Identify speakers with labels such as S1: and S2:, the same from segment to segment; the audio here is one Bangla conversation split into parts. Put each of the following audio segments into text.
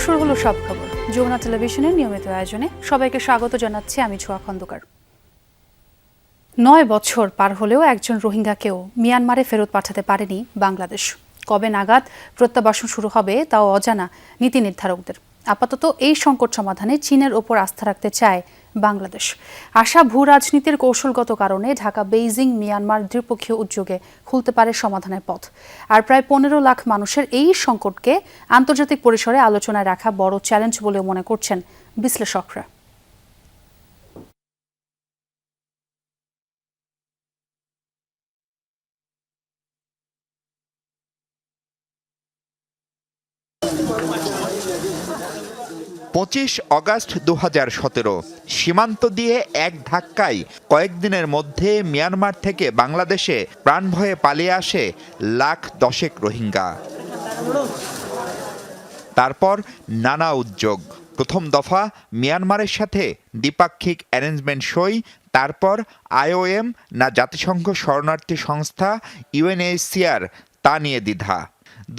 S1: শুরু হলো সব খবর যমুনা টেলিভিশনের নিয়মিত আয়োজনে সবাইকে স্বাগত জানাচ্ছি আমি ছোঁয়া খন্দকার। 9 বছর পার হলেও একজন রোহিঙ্গাকেও মিয়ানমারে ফেরত পাঠাতে পারেনি বাংলাদেশ। কবে নাগাদ প্রত্যাবাসন শুরু হবে তাও অজানা নীতি নির্ধারকদের। আপাতত এই সংকট সমাধানে চীনের ওপর আস্থা রাখতে চায় বাংলাদেশ। আশা ভূ রাজনীতির কৌশলগত কারণে ঢাকা বেইজিং মিয়ানমার দ্বিপক্ষীয় উদ্যোগে খুলতে পারে সমাধানের পথ। আর প্রায় 15 লাখ মানুষের এই সংকটকে আন্তর্জাতিক পরিসরে আলোচনায় রাখা বড় চ্যালেঞ্জ বলেও মনে করছেন বিশ্লেষকরা।
S2: পঁচিশ অগাস্ট 2017 সীমান্ত দিয়ে এক ধাক্কায় কয়েকদিনের মধ্যে মিয়ানমার থেকে বাংলাদেশে প্রাণভয়ে পালিয়ে আসে লাখ দশেক রোহিঙ্গা। তারপর নানা উদ্যোগ। প্রথম দফা মিয়ানমারের সাথে দ্বিপাক্ষিক অ্যারেঞ্জমেন্ট সই, তারপর IOM না জাতিসংঘ শরণার্থী সংস্থা UNHCR তা নিয়ে দ্বিধা।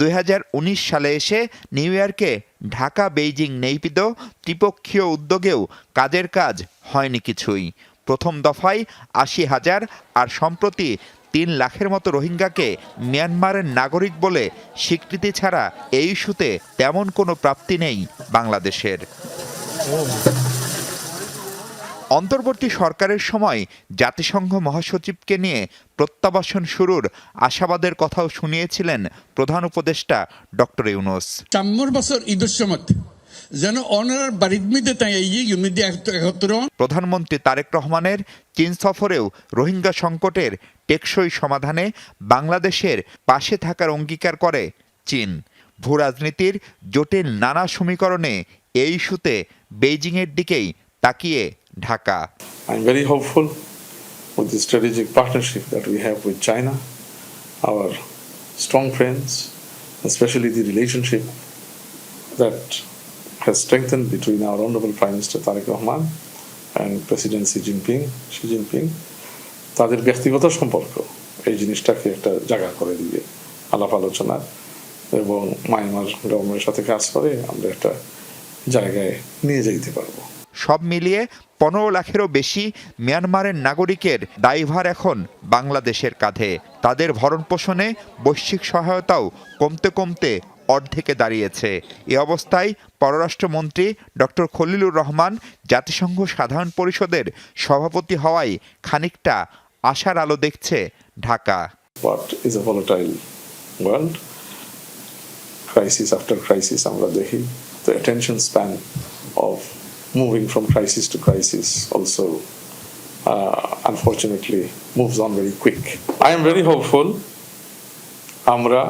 S2: 2019 সালে এসে নিউ ইয়র্কে ঢাকা বেইজিং নেইপিদ ত্রিপক্ষীয় উদ্যোগেও কাজের কাজ হয়নি কিছুই। প্রথম দফায় 80,000 আর সম্প্রতি 3 লাখের মতো রোহিঙ্গাকে মিয়ানমারের নাগরিক বলে স্বীকৃতি ছাড়া এই ইস্যুতে তেমন কোনো প্রাপ্তি নেই বাংলাদেশের। অন্তর্বর্তী সরকারের সময় জাতিসংঘ মহাসচিবকে নিয়ে প্রত্যাবাসন শুরুর আশাবাদের কথাও শুনিয়েছিলেন প্রধান উপদেষ্টা ডক্টর ইউনূস।
S3: 4 বছর ঈদের সময় যেন অনার বাড়ির মধ্যে তাই ইউনিটি একত্র।
S2: প্রধানমন্ত্রী তারেক রহমানের চীন সফরেও রোহিঙ্গা সংকটের টেকসই সমাধানে বাংলাদেশের পাশে থাকার অঙ্গীকার করে চীন। ভূ রাজনীতির জটিল নানা সমীকরণে এই ইস্যুতে বেইজিংয়ের দিকেই তাকিয়ে Dhaka.
S4: I'm very hopeful with the strategic partnership that we have with China, our strong friends, especially the relationship that has strengthened between our Honorable Prime Minister Tariq Rahman and President Xi Jinping. তাদের ব্যক্তিগত সম্পর্ক এই জিনিসটাকে একটা জায়গা করে দিবে আলাপ আলোচনা, এবং মায়ানমার গভর্নমেন্টের সাথে কাজ করে আমরা একটা জায়গায় নিয়ে যেতে পারবো।
S2: সব মিলিয়ে 15 লাখেরও বেশি মিয়ানমারের নাগরিকের দায়ভার এখন বাংলাদেশের কাঁধে। তাদের ভরণ পোষণে বৈশ্বিক সহায়তাও কমতে কমতে অর্ধেকে দাঁড়িয়েছে। এ অবস্থায় পররাষ্ট্রমন্ত্রী ডক্টর খলিলুর রহমান জাতিসংঘ সাধারণ পরিষদের সভাপতি হওয়ায় খানিকটা আশার আলো দেখছে Dhaka.
S4: What is a volatile world? Crisis after crisis আমরা দেখি the attention span of moving from crisis to crisis also unfortunately moves on very quick. I am very hopeful আমরা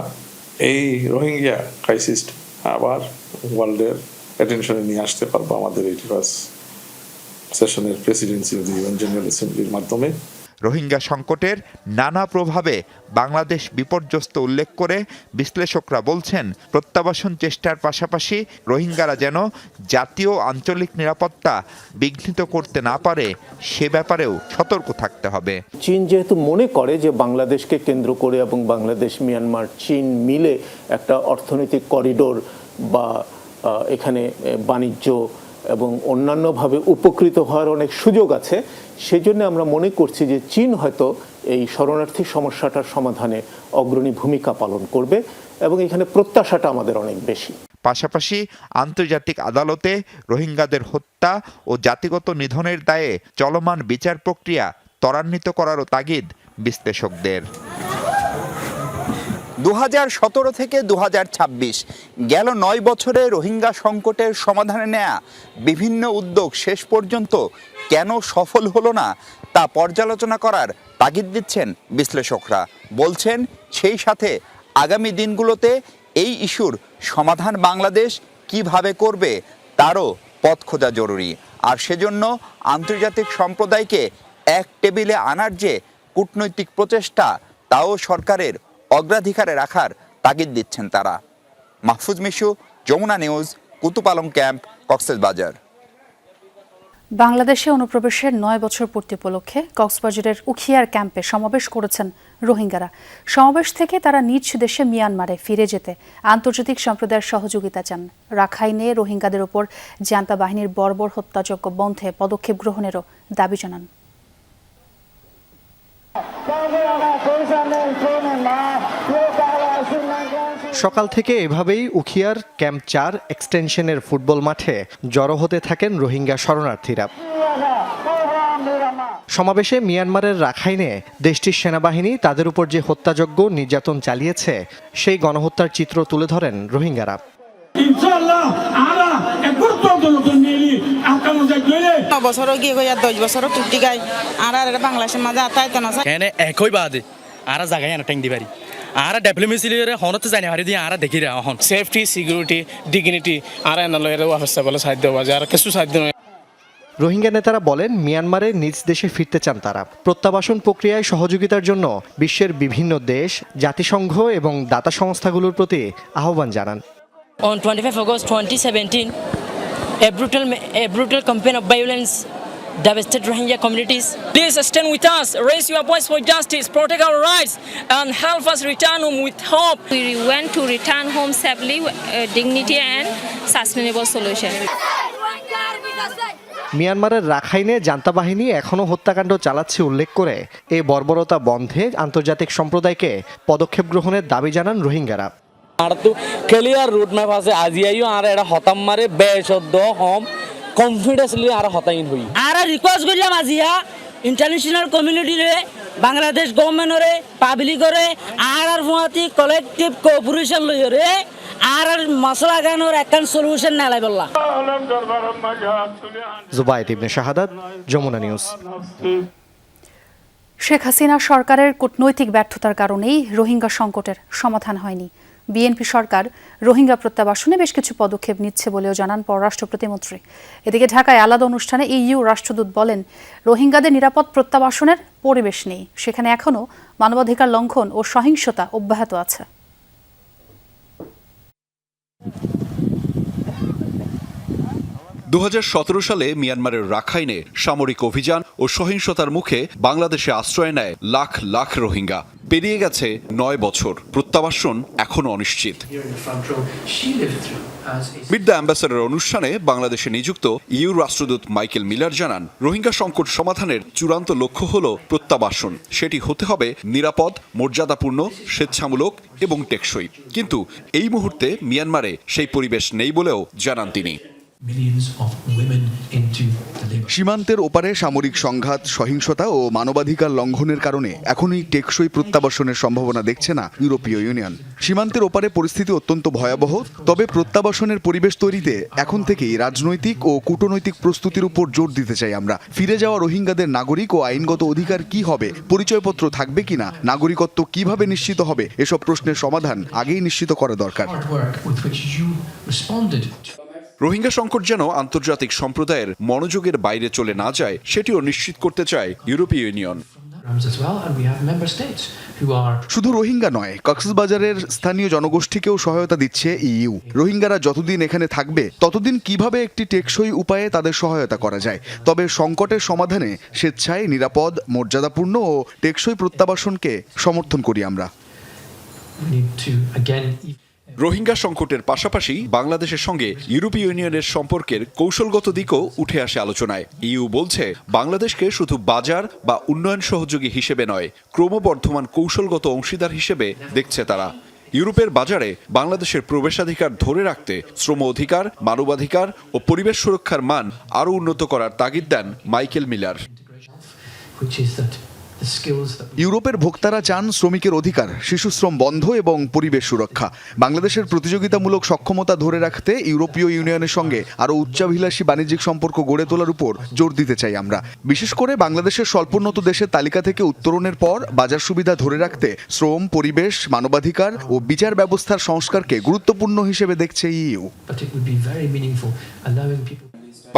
S4: এই রোহিঙ্গা ক্রাইসিস আবার ওয়ার্ল্ডের অ্যাটেনশনে নিয়ে আসতে পারবো আমাদের 81st সেশনের presidency of the UN general অ্যাসেম্বলির মাধ্যমে।
S2: রোহিঙ্গা সংকটের নানা প্রভাবে বাংলাদেশ বিপর্যস্ত উল্লেখ করে বিশ্লেষকরা বলছেন, প্রত্যাবাসন চেষ্টার পাশাপাশি রোহিঙ্গারা যেন জাতীয় আঞ্চলিক নিরাপত্তা বিঘ্নিত করতে না পারে সে ব্যাপারেও সতর্ক থাকতে হবে।
S5: চীন যেহেতু মনে করে যে বাংলাদেশকে কেন্দ্র করে এবং বাংলাদেশ মিয়ানমার চীন মিলে একটা অর্থনৈতিক করিডোর বা এখানে বাণিজ্য এবং অন্যান্যভাবে উপকৃত হওয়ার অনেক সুযোগ আছে, সেজন্য আমরা মনে করছি যে চীন হয়তো এই শরণার্থী সমস্যাটার সমাধানে অগ্রণী ভূমিকা পালন করবে এবং এখানে প্রত্যাশাটা আমাদের অনেক বেশি।
S2: পাশাপাশি আন্তর্জাতিক আদালতে রোহিঙ্গাদের হত্যা ও জাতিগত নিধনের দায়ে চলমান বিচার প্রক্রিয়া ত্বরান্বিত করারও তাগিদ বিশ্লেষকদের।
S6: 2017 থেকে 2026 গেল 9 বছরে রোহিঙ্গা সংকটের সমাধানে নেয়া বিভিন্ন উদ্যোগ শেষ পর্যন্ত কেন সফল হলো না তা পর্যালোচনা করার তাগিদ দিচ্ছেন বিশ্লেষকরা। বলছেন সেই সাথে আগামী দিনগুলোতে এই ইস্যুর সমাধান বাংলাদেশ কিভাবে করবে তারও পথ খোঁজা জরুরি। আর সেজন্য আন্তর্জাতিক সম্প্রদায়কে এক টেবিলে আনার যে কূটনৈতিক প্রচেষ্টা তাও সরকারের অগ্রাধিকারে রাখার তাগিদ দিচ্ছেন তারা। Mahfuz Mishu, Jamuna news, Kutupalong camp, Cox's Bazar.
S1: বাংলাদেশে অনুপ্রবেশের 9 বছর পূর্তি উপলক্ষে কক্সবাজারের উখিয়ার ক্যাম্পে সমাবেশ করেছেন রোহিঙ্গারা। সমাবেশ থেকে তারা নিজ দেশে মিয়ানমারে ফিরে যেতে আন্তর্জাতিক সম্প্রদায়ের সহযোগিতা চান। রাখাইনে রোহিঙ্গাদের ওপর জান্তা বাহিনীর বর্বর হত্যাযজ্ঞ বন্ধে পদক্ষেপ গ্রহণেরও দাবি জানান।
S7: সকাল থেকে এভাবেই উখিয়ার ক্যাম্প 4 এক্সটেনশনের ফুটবল মাঠে জড়ো হতে থাকেন রোহিঙ্গা শরণার্থীরা। সমাবেশে মিয়ানমারের রাখাইনে দেশটির সেনাবাহিনী তাদের উপর যে হত্যাযজ্ঞ নির্যাতন চালিয়েছে সেই গণহত্যার চিত্র তুলে ধরেন রোহিঙ্গারা।
S8: বছরও গিয়ে 10 বছরও টুটি গাই আর বাংলাদেশের মাঝে আতাইতে না
S9: একই বাদে আর জায়গায় ট্যাং দি পারি আর ডেভেলপমেন্ট হনতে জানি হারি দিয়ে আর দেখি এখন
S10: সেফটি সিকিউরিটি ডিগনিটি আর এনালয়ের অবস্থা বলে সাহায্য বাজে আর কিছু সাহায্য নয়।
S7: রোহিঙ্গা নেতারা বলেন মিয়ানমারে নিজ দেশে ফিরতে চান তারা। প্রত্যাবাসন প্রক্রিয়ায় সহযোগিতার জন্য বিশ্বের বিভিন্ন দেশ, জাতিসংঘ এবং দাতা সংস্থাগুলোর প্রতি আহ্বান জানান।
S11: On 25 August 2017, a brutal campaign of violence devastated Rohingya communities. Please stand with us, raise your voice for justice, protect our rights, and help us return home with hope.
S12: We want to return home safely, dignity and sustainable solution.
S7: মিয়ানমারের রাখাইনে জান্তা বাহিনী এখনও হত্যাকাণ্ড চালাচ্ছে উল্লেখ করে এই বর্বরতা বন্ধে আন্তর্জাতিক সম্প্রদায়কে পদক্ষেপ গ্রহণের দাবি জানান রোহিঙ্গারা।
S9: আর তো ক্লিয়ার রুট ম্যাপ আছে আজিয়াইও আর এটা হতাম মারে বেশদ্দ হম কনফিডেন্সলি আর হতাইন হই
S11: আর রিকোয়েস্ট করলাম আজিয়া ইন্টারন্যাশনাল কমিউনিটিরে, বাংলাদেশ গভর্নমেন্টরে, পাবলিকরে আর ফুয়াতি কালেক্টিভ কোঅপারেশন লইরে আর মশলা গানোর একখান সলিউশন নালাই বললা।
S7: জুবায়েদ ইবনে শাহাদাত, যমুনা নিউজ।
S1: শেখ হাসিনা সরকারের কূটনৈতিক ব্যর্থতার কারণেই রোহিঙ্গা সংকটের সমাধান হয়নি। বিএনপি সরকার রোহিঙ্গা প্রত্যাবাসনে বেশ কিছু পদক্ষেপ নিচ্ছে বলেও জানান পররাষ্ট্র প্রতিমন্ত্রী। এদিকে ঢাকায় আলাদা অনুষ্ঠানে ইইউ রাষ্ট্রদূত বলেন, রোহিঙ্গাদের নিরাপদ প্রত্যাবাসনের পরিবেশ নেই, সেখানে এখনও মানবাধিকার লঙ্ঘন ও সহিংসতা অব্যাহত আছে।
S13: 2017 সালে মিয়ানমারের রাখাইনে সামরিক অভিযান ও সহিংসতার মুখে বাংলাদেশে আশ্রয় নেয় লাখ লাখ রোহিঙ্গা। পেরিয়ে গেছে 9 বছর, প্রত্যাবাসন এখনও অনিশ্চিত। মিট দ্য অ্যাম্বাসেডর অনুষ্ঠানে বাংলাদেশে নিযুক্ত ইইউ রাষ্ট্রদূত মাইকেল মিলার জানান, রোহিঙ্গা সংকট সমাধানের চূড়ান্ত লক্ষ্য হল প্রত্যাবাসন। সেটি হতে হবে নিরাপদ, মর্যাদাপূর্ণ, স্বেচ্ছামূলক এবং টেকসই। কিন্তু এই মুহূর্তে মিয়ানমারে সেই পরিবেশ নেই বলেও জানান তিনি।
S14: সীমান্তের ওপারে সামরিক সংঘাত, সহিংসতা ও মানবাধিকার লঙ্ঘনের কারণে এখনই টেকসই প্রত্যাবাসনের সম্ভাবনা দেখছে না ইউরোপীয় ইউনিয়ন। সীমান্তের ওপারে পরিস্থিতি অত্যন্ত ভয়াবহ, তবে প্রত্যাবাসনের পরিবেশ তৈরিতে এখন থেকেই রাজনৈতিক ও কূটনৈতিক প্রস্তুতির উপর জোর দিতে চাই আমরা। ফিরে যাওয়া রোহিঙ্গাদের নাগরিক ও আইনগত অধিকার কি হবে, পরিচয়পত্র থাকবে কিনা, নাগরিকত্ব কিভাবে নিশ্চিত হবে, এসব প্রশ্নের সমাধান আগেই নিশ্চিত করা দরকার।
S13: রোহিঙ্গা সংকট যেন আন্তর্জাতিক সম্প্রদায়ের মনোযোগের বাইরে চলে না যায়, সেটিও নিশ্চিত করতে চায় ইউরোপীয় ইউনিয়ন।
S14: শুধু রোহিঙ্গা নয়, কক্সবাজারের স্থানীয় জনগোষ্ঠীকেও সহায়তা দিচ্ছে ইইউ। রোহিঙ্গারা যতদিন এখানে থাকবে ততদিন কিভাবে একটি টেকসই উপায়ে তাদের সহায়তা করা যায়। তবে সংকটের সমাধানে স্বেচ্ছায় নিরাপদ, মর্যাদাপূর্ণ ও টেকসই প্রত্যাবাসনকে সমর্থন করি আমরা।
S13: রোহিঙ্গা সংকটের পাশাপাশি বাংলাদেশের সঙ্গে ইউরোপীয় ইউনিয়নের সম্পর্কের কৌশলগত দিকও উঠে আসে আলোচনায়। ইইউ বলছে, বাংলাদেশকে শুধু বাজার বা উন্নয়ন সহযোগী হিসেবে নয়, ক্রমবর্ধমান কৌশলগত অংশীদার হিসেবে দেখছে তারা। ইউরোপের বাজারে বাংলাদেশের প্রবেশাধিকার ধরে রাখতে শ্রম অধিকার, মানবাধিকার ও পরিবেশ সুরক্ষার মান আরও উন্নত করার তাগিদ দেন মাইকেল মিলার।
S14: ইউরোপের ভোক্তারা চান শ্রমিকের অধিকার, শিশুশ্রম বন্ধ এবং পরিবেশ সুরক্ষা। বাংলাদেশের প্রতিযোগিতামূলক সক্ষমতা ধরে রাখতে ইউরোপীয় ইউনিয়নের সঙ্গে আরও উচ্চাভিলাষী বাণিজ্যিক সম্পর্ক গড়ে তোলার উপর জোর দিতে চাই আমরা। বিশেষ করে বাংলাদেশের স্বল্পোন্নত দেশের তালিকা থেকে উত্তরণের পর বাজার সুবিধা ধরে রাখতে শ্রম, পরিবেশ, মানবাধিকার ও বিচার ব্যবস্থার সংস্কারকে গুরুত্বপূর্ণ হিসেবে দেখছে ইইউ।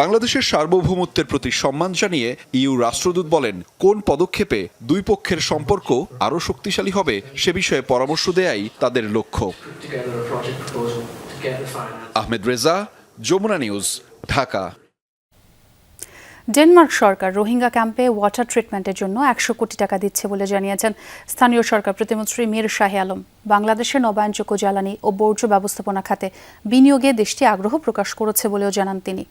S13: বাংলাদেশের সার্বভৌমত্বের প্রতি সম্মান জানিয়ে ইইউ রাষ্ট্রদূত বলেন, কোন পদক্ষেপে দুই পক্ষের সম্পর্ক আরও শক্তিশালী হবে সে বিষয়ে পরামর্শ দেয়াই তাদের লক্ষ্য। আহমেদ রেজা, যমুনা নিউজ, ঢাকা।
S1: ডেনমার্ক সরকার রোহিঙ্গা ক্যাম্পে ওয়াটার ট্রিটমেন্টের জন্য 100 কোটি টাকা দিচ্ছে বলে জানিয়েছেন স্থানীয় সরকার প্রতিমন্ত্রী মীর শাহে আলম। বাংলাদেশের নবায়নযোগ্য জ্বালানি ও বর্জ্য ব্যবস্থাপনা খাতে বিনিয়োগে দেশটি আগ্রহ প্রকাশ করেছে বলেও জানান তিনি।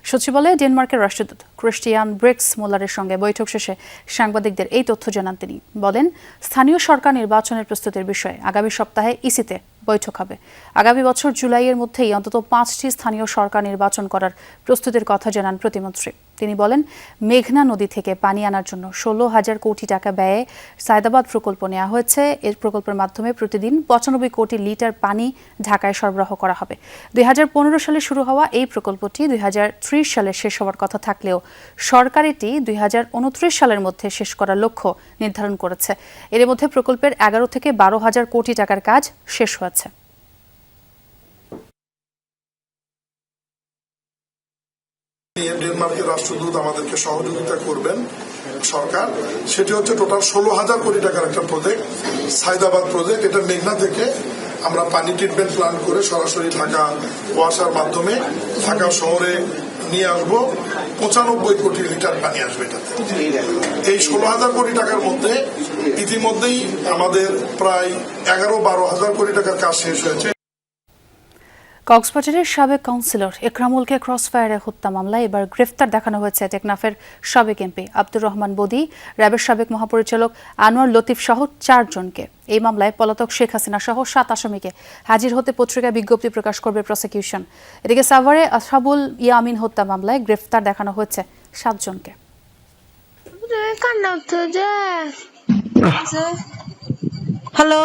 S1: সচিবালয়ে ডেনমার্কের রাষ্ট্রদূত ক্রিস্টিয়ান ব্রেক্স মোলারের সঙ্গে বৈঠক শেষে সাংবাদিকদের এই তথ্য জানান তিনি। বলেন, স্থানীয় সরকার নির্বাচনের প্রস্তুতির বিষয়ে আগামী সপ্তাহে ইসিতে বৈঠক হবে। আগামী বছর জুলাইয়ের মধ্যেই অন্তত 5টি স্থানীয় সরকার নির্বাচন করার প্রস্তুতির কথা জানান প্রতিমন্ত্রী। তিনি বলেন, মেঘনা নদী থেকে পানি আনার জন্য 16,000 কোটি টাকা ব্যয়ে সায়দাবাদ প্রকল্প নেওয়া হয়েছে। এই প্রকল্পের মাধ্যমে প্রতিদিন 95 কোটি লিটার পানি ঢাকায় সরবরাহ করা হবে। 2015 সালে শুরু হওয়া এই প্রকল্পটি 2030 সালে শেষ হওয়ার কথা থাকলেও সরকার এটি 2029 সালের মধ্যে শেষ করার লক্ষ্য নির্ধারণ করেছে। এর মধ্যে প্রকল্পের 11 থেকে 12,000 কোটি টাকার কাজ শেষ হয়েছে।
S15: ডেনমার্কের রাষ্ট্রদূত আমাদেরকে সহযোগিতা করবেন সরকার, সেটি হচ্ছে টোটাল 16,000 কোটি টাকার একটা প্রজেক্ট, সায়দাবাদ প্রজেক্ট। এটা মেঘনা থেকে আমরা পানি ট্রিটমেন্ট প্ল্যান্ট করে সরাসরি ঢাকা ওয়াসার মাধ্যমে ঢাকা শহরে নিয়ে আসবো। 95 কোটি লিটার পানি আসবে এটাতে। এই 16,000 কোটি টাকার মধ্যে ইতিমধ্যেই আমাদের প্রায় 11-12,000 কোটি টাকার কাজ শেষ হয়েছে।
S1: কক্সবাজারের সাবেক কাউন্সিলর একরামুলকে ক্রসফায়ারে হত্যা মামলায় এবার গ্রেফতার দেখানো হয়েছে টেকনাফের সাবেক এমপি আব্দুর রহমান বদি, র্যাবের সাবেক মহাপরিচালক আনোয়ার লতিফ সহ 4 জনকে। এই মামলায় পলাতক শেখ হাসিনা সহ 7 আসামিকে হাজির হতে পত্রিকায় বিজ্ঞপ্তি প্রকাশ করবে প্রসিকিউশন। এদিকে সাভারে আসহাবুল ইয়ামিন হত্যা মামলায় গ্রেফতার দেখানো হয়েছে 7 জনকে।
S8: হ্যালো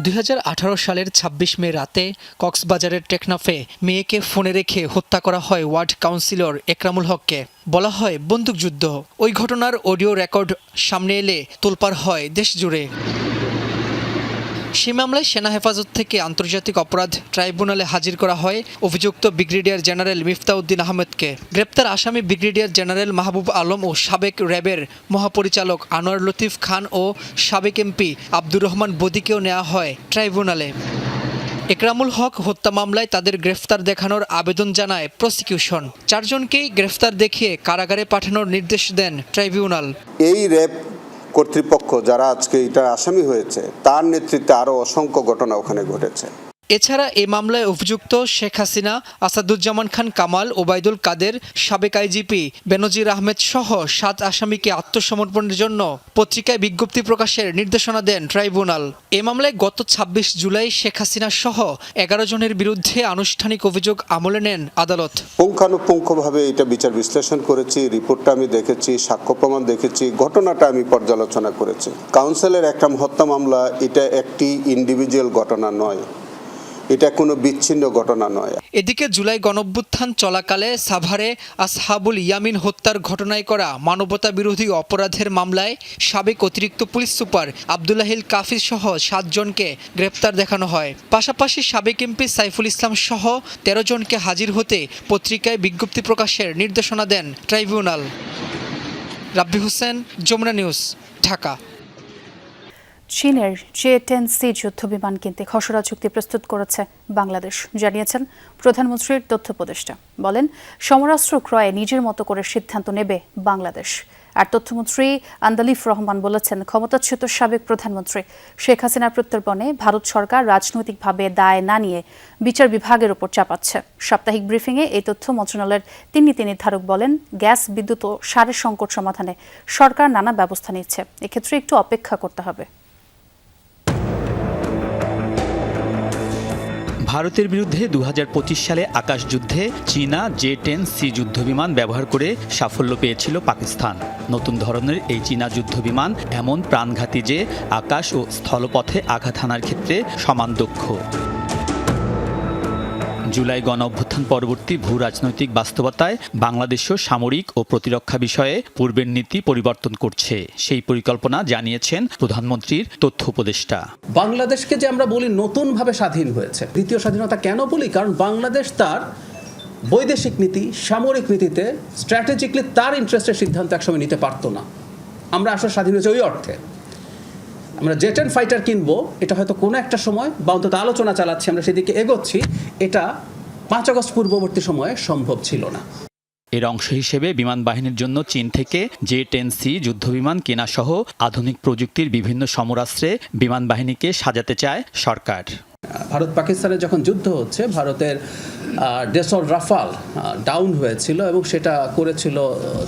S16: 2018 সালের 26 মে রাতে কক্সবাজারের টেকনাফে মেয়েকে ফোনে রেখে হত্যা করা হয় ওয়ার্ড কাউন্সিলর একরামুল হককে। বলা হয় বন্দুকযুদ্ধ। ওই ঘটনার অডিও রেকর্ড সামনে এলে তোলপাড় হয় দেশ জুড়ে। সে মামলায় সেনা হেফাজত থেকে আন্তর্জাতিক অপরাধ ট্রাইব্যুনালে হাজির করা হয় অভিযুক্ত ব্রিগেডিয়ার জেনারেল মিফতাউদ্দিন আহমেদকে। গ্রেপ্তার আসামি ব্রিগেডিয়ার জেনারেল মাহবুব আলম ও সাবেক র্যাবের মহাপরিচালক আনোয়ার লতিফ খান ও সাবেক এমপি আব্দুর রহমান বদিকেও নেওয়া হয় ট্রাইব্যুনালে। একরামুল হক হত্যা মামলায় তাদের গ্রেফতার দেখানোর আবেদন জানায় প্রসিকিউশন। 4 জনকেই গ্রেফতার দেখিয়ে কারাগারে পাঠানোর নির্দেশ দেন ট্রাইব্যুনাল।
S17: এই র্যাব কর্তৃপক্ষ যারা আজকে এটা আসামি হয়েছে তার নেতৃত্বে আরো অসংখ্য ঘটনা ওখানে ঘটেছে।
S16: এছাড়া এই মামলায় অভিযুক্ত শেখ হাসিনা, আসাদুজ্জামান খান কামাল, ওবায়দুল কাদের, সাবেক আইজিপি বেনজির আহমেদ সহ 7 আসামিকে আত্মসমর্পণের জন্য পত্রিকায় বিজ্ঞপ্তি প্রকাশের নির্দেশনা দেন ট্রাইব্যুনাল। এ মামলায় গত 26 জুলাই শেখ হাসিনা সহ 11 জনের বিরুদ্ধে আনুষ্ঠানিক অভিযোগ আমলে নেন আদালত।
S17: পুঙ্খানুপুঙ্খভাবে এটা বিচার বিশ্লেষণ করেছি, রিপোর্টটা আমি দেখেছি, সাক্ষ্য প্রমাণ দেখেছি, ঘটনাটা আমি পর্যালোচনা করেছি। কাউন্সিলর একরাম হত্যা মামলা এটা একটি ইন্ডিভিজুয়াল ঘটনা নয়, এটা কোনো বিচ্ছিন্ন ঘটনা নয়।
S16: এদিকে জুলাই গণঅভ্যুত্থান চলাকালে সাভারে আসহাবুল ইয়ামিন হত্যার ঘটনায় করা মানবতা বিরোধী অপরাধের মামলায় সাবেক অতিরিক্ত পুলিশ সুপার আব্দুল্লাহিল কাফিজ সহ 7 জনকে গ্রেপ্তার দেখানো হয়। পাশাপাশি সাবেক এমপি সাইফুল ইসলাম সহ 13 জনকে হাজির হতে পত্রিকায় বিজ্ঞপ্তি প্রকাশের নির্দেশনা দেন ট্রাইব্যুনাল। রাব্বি হোসেন, যমুনা নিউজ, ঢাকা।
S1: চীনের J-10C যুদ্ধ বিমান কিনতে খসড়া চুক্তি প্রস্তুত করেছে বাংলাদেশ, জানিয়েছেন প্রধানমন্ত্রীর তথ্য উপদেষ্টা। বলেন, সমরাস্ত্র ক্রয়ে নিজের মতো করে সিদ্ধান্ত নেবে বাংলাদেশ। আর তথ্যমন্ত্রী আন্দালিফ রহমান বলেছেন, ক্ষমতাচ্যুত সাবেক প্রধানমন্ত্রী শেখ হাসিনার প্রত্যর্পণে ভারত সরকার রাজনৈতিকভাবে দায় না নিয়ে বিচার বিভাগের ওপর চাপাচ্ছে। সাপ্তাহিক ব্রিফিংয়ে এই তথ্য মন্ত্রণালয়ের 3 নীতি নির্ধারক বলেন, গ্যাস, বিদ্যুৎ ও সারের সংকট সমাধানে সরকার নানা ব্যবস্থা নিচ্ছে, এক্ষেত্রে একটু অপেক্ষা করতে হবে।
S18: ভারতের বিরুদ্ধে 2025 সালে আকাশযুদ্ধে চীনা J-10C যুদ্ধবিমান ব্যবহার করে সাফল্য পেয়েছিল পাকিস্তান। নতুন ধরনের এই চীনা যুদ্ধবিমান এমন প্রাণঘাতী যে আকাশ ও স্থলপথে আঘাত হানার ক্ষেত্রে সমান দক্ষ। জুলাই গণঅভ্যুত্থান পরবর্তী ভূ রাজনৈতিক বাস্তবতায় বাংলাদেশও সামরিক ও প্রতিরক্ষা বিষয়ে পূর্বের নীতি পরিবর্তন করছে, সেই পরিকল্পনা জানিয়েছেন প্রধানমন্ত্রীর তথ্য উপদেষ্টা।
S19: বাংলাদেশকে যে আমরা বলি নতুনভাবে স্বাধীন হয়েছে, দ্বিতীয় স্বাধীনতা কেন বলি? কারণ বাংলাদেশ তার বৈদেশিক নীতি, সামরিক নীতিতে স্ট্র্যাটেজিকলি তার ইন্টারেস্টের সিদ্ধান্ত একসময় নিতে পারতো না। আমরা আসলে স্বাধীন হয়েছে ওই অর্থে। আমরা J-10 ফাইটার কিনবো, এটা হয়তো কোনো একটা সময় বা অন্তত আলোচনা চালাচ্ছি, আমরা সেদিকে এগোচ্ছি, এটা 5 আগস্ট পূর্ববর্তী সময়ে সম্ভব ছিল না।
S18: এর অংশ হিসেবে বিমান বাহিনীর জন্য চীন থেকে J-10C যুদ্ধবিমান কেনা সহ আধুনিক প্রযুক্তির বিভিন্ন সমরাস্ত্রে বিমান বাহিনীকে সাজাতে চায় সরকার।
S19: ভারত পাকিস্তানের যখন যুদ্ধ হচ্ছে, ভারতের ডেসল রাফাল ডাউন হয়েছিল এবং সেটা করেছিল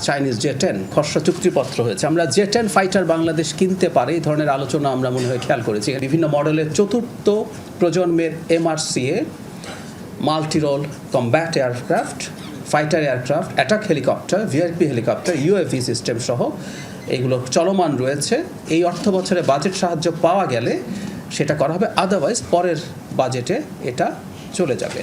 S19: চাইনিজ J-10, খসড়া চুক্তিপত্র হয়েছে। আমরা J-10 ফাইটার বাংলাদেশ কিনতে পারি, এই ধরনের আলোচনা আমরা মনে হয় খেয়াল করেছি। বিভিন্ন মডেলের 4th প্রজন্মের MRCA multi role combat aircraft, fighter aircraft, attack helicopter, VIP helicopter, UAV system সহ এগুলো চলমান রয়েছে। এই অর্থ বছরে বাজেট সাহায্য পাওয়া গেলে সেটা করা হবে, আদারওয়াইজ পরের বাজেটে এটা চলে যাবে।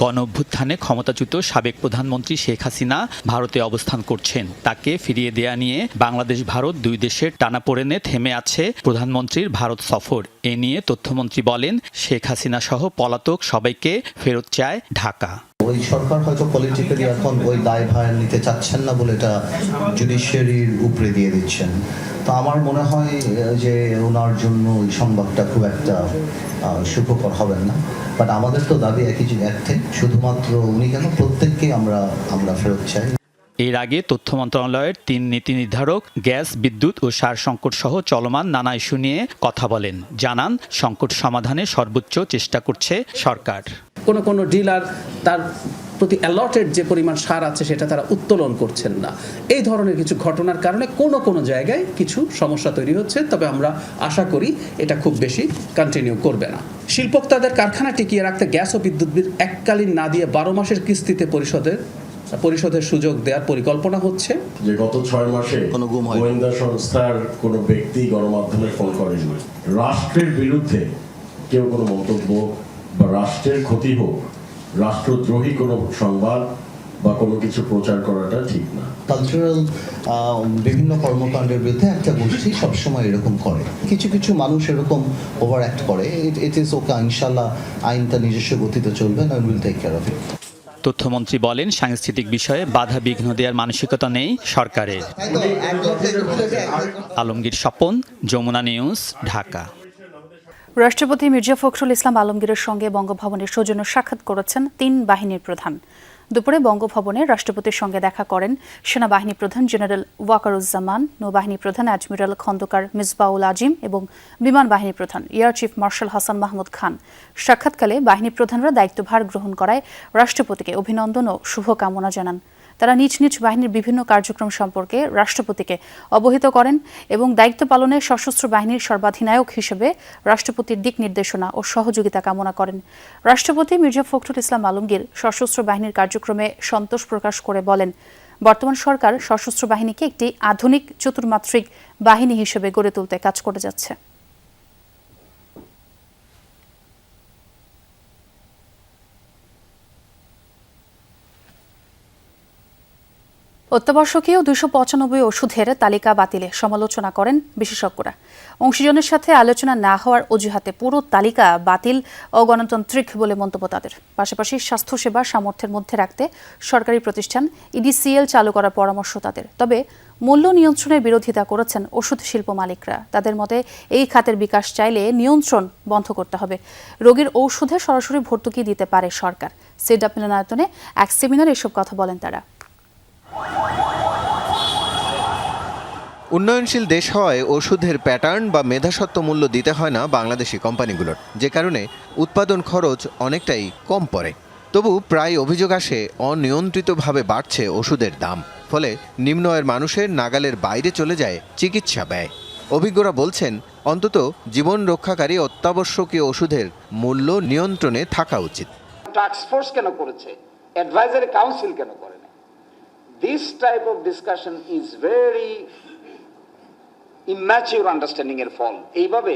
S18: গণ অভ্যুত্থানে ক্ষমতাচ্যুত সাবেক প্রধানমন্ত্রী শেখ হাসিনা ভারতে অবস্থান করছেন। তাকে ফিরিয়ে দেয়া নিয়ে বাংলাদেশ ভারত দুই দেশের টানাপোড়েনে থেমে আছে প্রধানমন্ত্রীর ভারত সফর। এ নিয়ে তথ্যমন্ত্রী বলেন, শেখ হাসিনা সহ পলাতক সবাইকে ফেরত চায় ঢাকা।
S20: ওই সরকার হয়তো পলিটিক্যালি এখন ওই দায়ভার নিতে চাচ্ছেন না বলে এটা জুডিশিয়ারির উপরে দিয়ে দিচ্ছেন। তো আমার মনে হয় যে ওনার জন্য ওই সংবাদটা খুব একটা সুখকর হবেন না। বাট আমাদের তো দাবি একই, শুধুমাত্র উনি কেন, প্রত্যেককে আমরা ফেরত চাই।
S18: এর আগে তথ্য মন্ত্রণালয়ের 3 নীতি নির্ধারক গ্যাস, বিদ্যুৎ ও সার সংকট সহ চলমান নানা ইস্যু নিয়ে কথা বলেন। জানান, সংকট সমাধানে সর্বোচ্চ চেষ্টা করছে সরকার।
S19: কোন ডিলার তার প্রতি অ্যালটেড যে পরিমাণ সার আছে সেটা তারা উত্তোলন করছেন না। এই ধরনের কিছু ঘটনার কারণে কোনো জায়গায় কিছু সমস্যা তৈরি হচ্ছে, তবে আমরা আশা করি এটা খুব বেশি কন্টিনিউ করবে না। শিল্পোক্তাদের কারখানা টিকিয়ে রাখতে গ্যাস ও বিদ্যুৎ বিল এককালীন না দিয়ে 12 মাসের কিস্তিতে পরিশোধের সুযোগ দেওয়ার পরিকল্পনা হচ্ছে।
S21: যে গত 6 মাসে গোয়েন্দা সংস্থার কোনো ব্যক্তি গণমাধ্যমে ফোন করেনি। রাষ্ট্রের বিরুদ্ধে কেউ কোনো মন্তব্য বা রাষ্ট্রের ক্ষতি হোক, রাষ্ট্রদ্রোহী কোনো সংবাদ বা কোনো কিছু প্রচার করাটা ঠিক না।
S20: কালচারাল বিভিন্ন কর্মকাণ্ডের বিরুদ্ধে একটা গোষ্ঠী সবসময় এরকম করে, কিছু মানুষ এরকম ওভার অ্যাক্ট করে। ইট ইজ ওকে, ইনশাল্লাহ আইনটা নিজস্ব গতিতে চলবে, and we'll take care of it।
S18: তথ্যমন্ত্রী বলেন, সাংস্কৃতিক বিষয়ে বাধা বিঘ্ন দেওয়ার মানসিকতা নেই সরকারের। আলমগীর স্বপন, যমুনা নিউজ, ঢাকা।
S1: রাষ্ট্রপতি মির্জা ফখরুল ইসলাম আলমগীরের সঙ্গে বঙ্গভবনের সৌজন্য সাক্ষাৎ করেছেন 3 বাহিনীর প্রধান। দুপুরে বঙ্গভবনে রাষ্ট্রপতির সঙ্গে দেখা করেন সেনাবাহিনী প্রধান জেনারেল ওয়াকারুজ্জামান, নৌবাহিনী প্রধান অ্যাডমিরাল খন্দকার মিসবাউল আজিম এবং বিমান বাহিনী প্রধান air chief marshal Hasan Mahmud Khan. সাক্ষাৎকালে বাহিনী প্রধানরা দায়িত্বভার গ্রহণ করায় রাষ্ট্রপতিকে অভিনন্দন ও শুভকামনা জানান। তারা নিজ নিজ বাহিনীর বিভিন্ন কার্যক্রম সম্পর্কে রাষ্ট্রপতিকে অবহিত করেন এবং দায়িত্ব পালনে সশস্ত্র বাহিনীর সর্বাধিনায়ক হিসেবে রাষ্ট্রপতির দিক নির্দেশনা ও সহযোগিতা কামনা করেন। রাষ্ট্রপতি মির্জা ফখরুল ইসলাম আলমগীর সশস্ত্র বাহিনীর কার্যক্রমে সন্তোষ প্রকাশ করে বলেন, বর্তমান সরকার সশস্ত্র বাহিনীকে একটি আধুনিক চতুর্মাত্রিক বাহিনী হিসেবে গড়ে তুলতে কাজ করে যাচ্ছে। অত্যাবশ্যকীয় 295 ওষুধের তালিকা বাতিলে সমালোচনা করেন বিশেষজ্ঞরা। অংশীজনের সাথে আলোচনা না হওয়ার অজুহাতে পুরো তালিকা বাতিল অগণতান্ত্রিক বলে মন্তব্য তাদের। পাশাপাশি স্বাস্থ্যসেবা সামর্থ্যের মধ্যে রাখতে সরকারি প্রতিষ্ঠান EDCL চালু করার পরামর্শ তাদের। তবে মূল্য নিয়ন্ত্রণের বিরোধিতা করেছেন ওষুধ শিল্প মালিকরা। তাদের মতে এই খাতের বিকাশ চাইলে নিয়ন্ত্রণ বন্ধ করতে হবে। রোগীর ঔষধে সরাসরি ভর্তুকি দিতে পারে সরকার। সিডাপ মিলনায়তনে এক সেমিনারে এসব কথা বলেন তারা।
S22: উন্নয়নশীল দেশ হওয়ায় ওষুধের প্যাটার্ন বা মেধাস্বত্ব মূল্য দিতে হয় না বাংলাদেশি কোম্পানিগুলোর, যে কারণে উৎপাদন খরচ অনেকটাই কম পড়ে। তবু প্রায় অভিযোগ আসে অনিয়ন্ত্রিতভাবে বাড়ছে ওষুধের দাম, ফলে নিম্ন আয়ের মানুষের নাগালের বাইরে চলে যায় চিকিৎসা ব্যয়। অভিজ্ঞরা বলছেন, অন্তত জীবন রক্ষাকারী অত্যাবশ্যকীয় ওষুধের মূল্য নিয়ন্ত্রণে থাকা উচিত।
S23: টাস্ক ফোর্স কেন করেছে, অ্যাডভাইজারি কাউন্সিল কেন করে না? This type of discussion is very immature understanding এর ফল। এইভাবে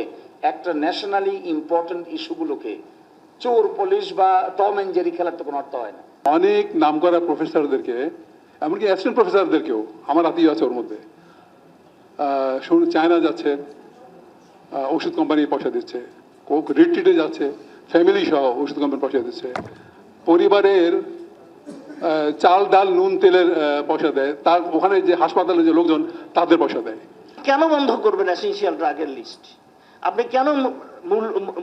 S23: একটা ন্যাশনালি ইম্পর্টেন্ট ইস্যুগুলোকে চোর পুলিশ বা টম এন্ড জেরি খেলার তো কোনো অর্থ হয় না।
S24: অনেক নামকরা প্রফেসরদেরকে, এমনকি অ্যাসিস্ট্যান্ট প্রফেসরদেরকেও, আমার আত্মীয় আছে ওর মধ্যে, চায়না যাচ্ছে, ওষুধ কোম্পানি পয়সা দিচ্ছে, রিট্রিটে যাচ্ছে, ফ্যামিলি সহ ওষুধ কোম্পানি পয়সা দিচ্ছে, পরিবারের চাল ডাল নুন তেলের পয়সা দেয়, তার ওখানে যে হাসপাতালে যে লোকজন তাদের পয়সা দেয়।
S23: কেন বন্ধ করবেন এসেনশিয়াল ড্রাগের লিস্ট? আপনি কেন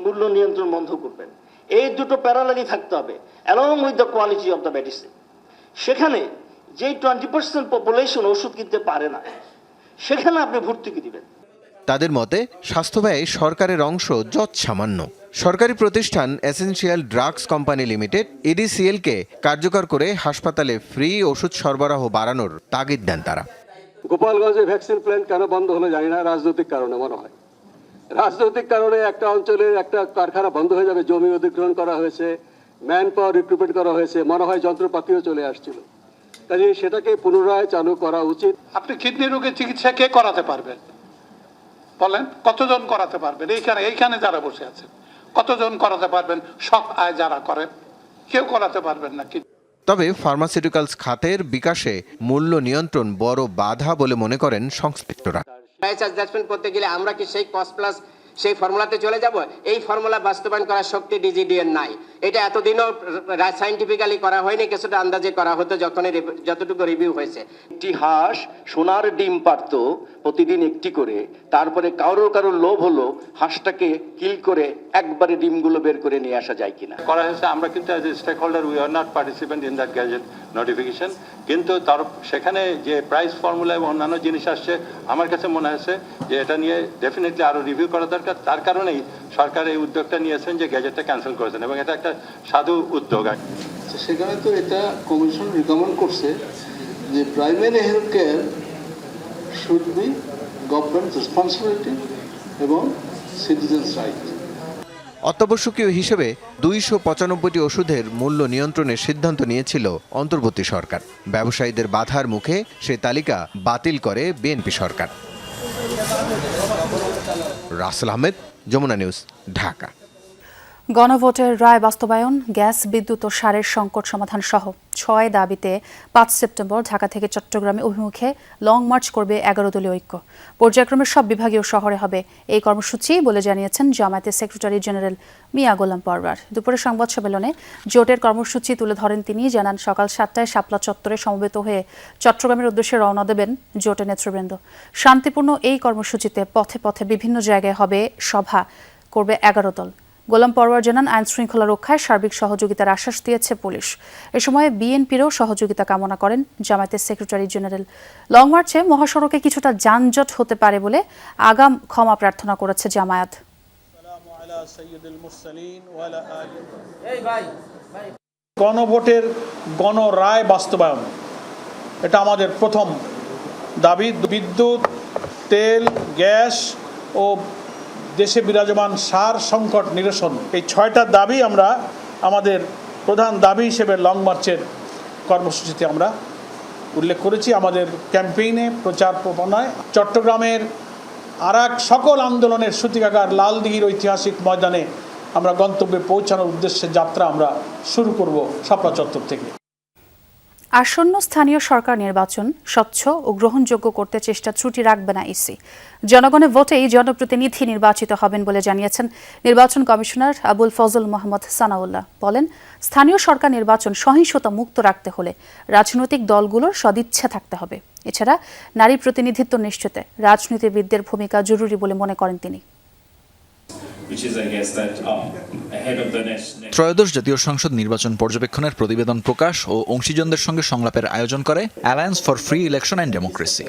S23: মূল্য নিয়ন্ত্রণ বন্ধ করবেন?
S2: এই দুটো প্যারালালি থাকতে হবে along with the quality of the medicine. সেখানে যেই 20% পপুলেশন ওষুধ কিনতে পারে না, সেখানে আপনি ভর্তুকি দিবেন।
S22: তাদের মতে স্বাস্থ্য ব্যয় সরকারের অংশ যৎসামান্য। সরকারি প্রতিষ্ঠান এসেনশিয়াল ড্রাগস কোম্পানি লিমিটেড এডিসিএলকে কার্যকর করে হাসপাতালে ফ্রি ওষুধ সরবরাহ বাড়ানোর তাগিদ দেন তারা।
S3: গোপালগঞ্জে ভ্যাকসিন প্ল্যান্ট কেন বন্ধ হলো জানি না, রাজনৈতিক কারণে মনে হয়। রাজনৈতিক কারণে একটা অঞ্চলের একটা কারখানা বন্ধ হয়ে যাবে, জমি অধিগ্রহণ করা হয়েছে, ম্যান পাওয়ার রিক্রুটমেন্ট করা হয়েছে, মনে হয় যন্ত্রপাতিও চলে আসছিল, কাজে সেটাকে পুনরায় চালু করা উচিত।
S24: আপনি কিডনি রোগের চিকিৎসা কে করাতে পারবেন বলেন? কতজন করাতে পারবেন? এইখানে যারা বসে আছেন কতজন করাতে পারবেন? সব আয় যারা করেন কেউ করাতে পারবেন না।
S22: তবে ফার্মাসিউটিক্যালস খাতের বিকাশে মূল্য নিয়ন্ত্রণ বড় বাধা বলে মনে করেন সংশ্লিষ্টরা।
S4: প্রাইস অ্যাডজাস্টমেন্ট করতে গেলে আমরা কি সেই কস্ট প্লাস সেই ফর্মুলাতে চলে যাব? এই ফর্মুলা বাস্তবায়ন করার শক্তি ডিজিডিএর নাই। এটা এতদিনও সায়েন্টিফিক্যালি করা হয়নি, কিছুটা আন্দাজে করা হতো যতটুকু রিভিউ হয়েছে।
S2: একটি হাঁস সোনার ডিম পারতো প্রতিদিন একটি করে, তারপরে কারোর লোভ হলো হাঁসটাকে কিল করে একবারে ডিমগুলো বের করে নিয়ে আসা যায় কিনা
S5: করা হয়েছে। আমরা কিন্তু as a stakeholder we are not participant in that gazette notification, কিন্তু তার সেখানে যে প্রাইস ফর্মুলা এবং অন্যান্য জিনিস আসছে, আমার কাছে মনে হয়েছে যে এটা নিয়ে ডেফিনেটলি আরো রিভিউ করা দরকার। তার কারণেই সরকার এই উদ্যোগটা নিয়েছেন যে গ্যাজেটটা ক্যান্সেল করেছেন, এবং এটা একটা সাধু উদ্যোগ।
S25: সেখানে তো এটা কমিশন রিকমেন্ড করছে যে primary health care should be government responsibility এবং সিটিজেন্স রাইট।
S22: অত্যাবশ্যকীয় হিসেবে 295টি ওষুধের মূল্য নিয়ন্ত্রণের সিদ্ধান্ত নিয়েছিল অন্তর্বর্তী সরকার। ব্যবসায়ীদের বাধার মুখে সে তালিকা বাতিল করে বিএনপি সরকার। রাসেল আহমেদ, যমুনা নিউজ, ঢাকা।
S1: গণভোটের রায় বাস্তবায়ন, গ্যাস, বিদ্যুৎ ও সারের সংকট সমাধান সহ 6 দাবিতে 5 সেপ্টেম্বর ঢাকা থেকে চট্টগ্রামে অভিমুখে লং মার্চ করবে 11 দলীয় ঐক্য। পর্যায়ক্রমে সব বিভাগীয় শহরে হবে এই কর্মসূচি বলে জানিয়েছেন জামায়াতের সেক্রেটারি জেনারেল মিয়া গোলাম পরওয়ার। দুপুরে সংবাদ সম্মেলনে জোটের কর্মসূচি তুলে ধরেন তিনি। জানান সকাল 7টায় শাপলা চত্বরে সমবেত হয়ে চট্টগ্রামের উদ্দেশ্যে রওনা দেবেন জোটের নেতৃবৃন্দ। শান্তিপূর্ণ এই কর্মসূচিতে পথে পথে বিভিন্ন জায়গায় হবে সভা করবে 11 দল। গোলাম পরওয়ার জানান আইন শৃঙ্খলা রক্ষায় সার্বিক সহযোগিতার আশ্বাস দিয়েছে পুলিশ। এ সময় বিএনপিরও সহযোগিতা কামনা করেন জামায়াতের সেক্রেটারি জেনারেল। লং মার্চে মহাসড়কে কিছুটা যানজট হতে পারে বলে আগাম ক্ষমা প্রার্থনা করেছে জামায়াত।
S26: গণভোটের গণরায় বাস্তবায়ন, এটা আমাদের প্রথম দাবি। বিদ্যুৎ, তেল, গ্যাস ও দেশে বিরাজমান সার সংকট নিরসন, এই 6টা দাবি আমরা আমাদের প্রধান দাবি হিসেবে লং মার্চের কর্মসূচিতে আমরা উল্লেখ করেছি। আমাদের ক্যাম্পেইনে, প্রচার প্রচারণায় চট্টগ্রামের আরেক সকল আন্দোলনের সূতিকাগার লালদিঘির ঐতিহাসিক ময়দানে আমরা গন্তব্যে পৌঁছানোর উদ্দেশ্যে যাত্রা আমরা শুরু করব শাপলা চত্বর থেকে।
S1: আসন্ন স্থানীয় সরকার নির্বাচন স্বচ্ছ ও গ্রহণযোগ্য করতে চেষ্টা ত্রুটি রাখবে না ইসি। জনগণের ভোটেই জনপ্রতিনিধি নির্বাচিত হবেন বলে জানিয়েছেন নির্বাচন কমিশনার আবুল ফজল মোহাম্মদ সানাউল্লাহ। বলেন, স্থানীয় সরকার নির্বাচন সহিংসতা মুক্ত রাখতে হলে রাজনৈতিক দলগুলোর সদিচ্ছা থাকতে হবে। এছাড়া নারী প্রতিনিধিত্ব নিশ্চিতে রাজনীতিবিদদের ভূমিকা জরুরি বলে মনে করেন তিনি।
S27: ত্রয়োদশ জাতীয় সংসদ নির্বাচন পর্যবেক্ষণের প্রতিবেদন প্রকাশ ও অংশীজনদের সঙ্গে সংলাপের আয়োজন করে alliance for free election and democracy.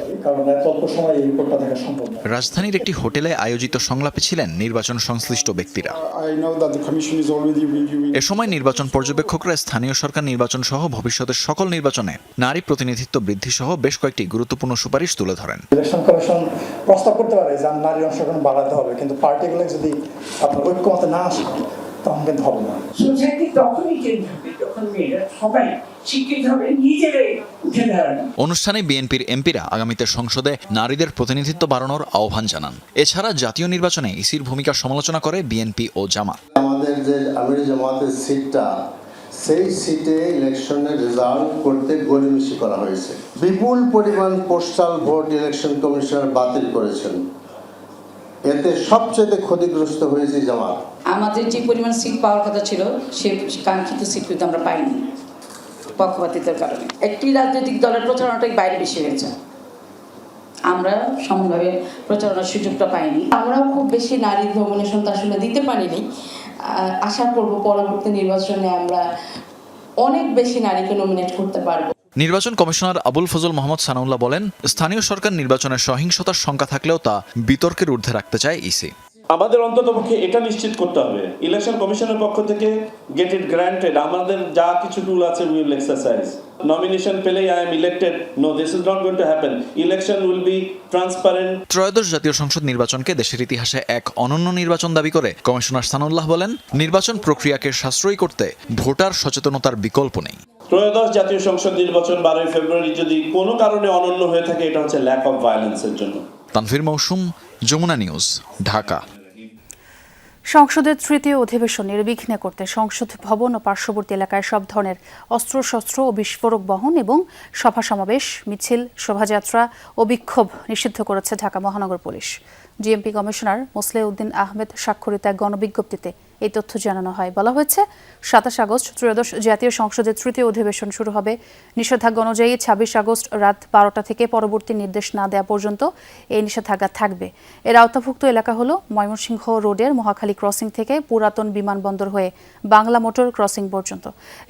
S27: রাজধানীর একটি হোটেলে আয়োজিত সংলাপে ছিলেন নির্বাচন সংশ্লিষ্ট ব্যক্তিরা। এ সময় নির্বাচন পর্যবেক্ষকরা স্থানীয় সরকার নির্বাচন সহ ভবিষ্যতের সকল নির্বাচনে নারী প্রতিনিধিত্ব বৃদ্ধি সহ বেশ কয়েকটি গুরুত্বপূর্ণ সুপারিশ তুলে ধরেন।
S28: ইলেকশন কমিশন প্রস্তাব করতে পারে যে নারী অংশগ্রহণ বাড়াতে হবে, কিন্তু পার্টিগুলো যদি আপনার ঐক্যমত না আসে তখন কিন্তু হবে না।
S29: সোসাইটি তখনই চেঞ্জ হবে যখন মেয়েরা সবাই শিক্ষিত হবে, নিজেরাই উঠে দাঁড়াবে।
S27: অনুষ্ঠানে বিএনপির এমপিরা আগামীতে সংসদে নারীদের প্রতিনিধিত্ব বাড়ানোর আহ্বান জানান। এছাড়া জাতীয় নির্বাচনে ইসির ভূমিকার সমালোচনা করে বিএনপি ও জামাত।
S17: আমাদের যে আমির জামাতের সিটটা, সেই সিটে ইলেকশনের রেজাল্ট করতে গড়িমসি করা হয়েছে। বিপুল পরিমাণ পোস্টাল ভোট ইলেকশন কমিশনার বাতিল করেছেন। এতে সবচেয়ে ক্ষতিগ্রস্ত হয়েছে জামাত।
S30: আমাদের যে পরিমাণ সিট পাওয়ার কথা ছিল সে কাঙ্ক্ষিত সিট কিন্তু আমরা পাইনি পক্ষপাতিতার কারণে। একটি রাজনৈতিক দলের প্রচারণাটা বাইরে বেশি হয়েছে, আমরা সমানভাবে প্রচারণার সুযোগটা পাইনি। আমরাও খুব বেশি নারী নমিনেশন তো আসলে দিতে পারিনি, আশা করব পরবর্তী নির্বাচনে আমরা অনেক বেশি নারীকে নমিনেট করতে পারবো।
S27: নির্বাচন কমিশনার আবুল ফজল মোহাম্মদ সানাউল্লাহ বলেন, স্থানীয় সরকার নির্বাচনের সহিংসতার শঙ্কা থাকলেও তা বিতর্কের ঊর্ধ্বে রাখতে চায় ইসি।
S6: আমাদের অন্ততপক্ষে এটা নিশ্চিত করতে হবে, ইলেকশন কমিশনের পক্ষ থেকে গেট ইট গ্রান্টেড, আমাদের যা কিছু টুল আছে উই উইল এক্সারসাইজ। নমিনেশন পেলেই I am elected, no, this is not going to happen. Election will be transparent.
S27: ত্রয়োদশ জাতীয় সংসদ নির্বাচনকে দেশের ইতিহাসে এক অনন্য নির্বাচন দাবি করে কমিশনার সানাউল্লাহ বলেন, নির্বাচন প্রক্রিয়াকে সাশ্রয়ী করতে ভোটার সচেতনতার বিকল্প নেই।
S6: ত্রয়োদশ জাতীয় সংসদ নির্বাচন 12 ফেব্রুয়ারি যদি কোনো কারণে অনন্য হয়ে থাকে, এটা হচ্ছে ল্যাক অফ ভায়োলেন্সের জন্য।
S27: তানভীর মৌসুম, যমুনা নিউজ, ঢাকা।
S1: সংসদের তৃতীয় অধিবেশন নির্বিঘ্নে করতে সংসদ ভবন ও পার্শ্ববর্তী এলাকায় সব ধরনের অস্ত্রশস্ত্র ও বিস্ফোরক বহন এবং সভা সমাবেশ, মিছিল, শোভাযাত্রা ও বিক্ষোভ নিষিদ্ধ করেছে ঢাকা মহানগর police. DMP commissioner Mosleuddin Ahmed স্বাক্ষরিত এক গণবিজ্ঞপ্তিতে এই তথ্য জানানো হয়। বলা হয়েছে, 27 আগস্ট ত্রয়োদশ জাতীয় সংসদের তৃতীয় অধিবেশন শুরু হবে। নিষেধাজ্ঞা অনুযায়ী 26 আগস্ট রাত 12টা থেকে পরবর্তী নির্দেশ না দেওয়া পর্যন্ত এই নিষেধাজ্ঞা থাকবে। এর আওতাভুক্ত এলাকা হলো ময়মনসিংহ রোডের মহাখালী ক্রসিং থেকে পুরাতন বিমানবন্দর হয়ে বাংলা মোটর ক্রসিং পর্যন্ত।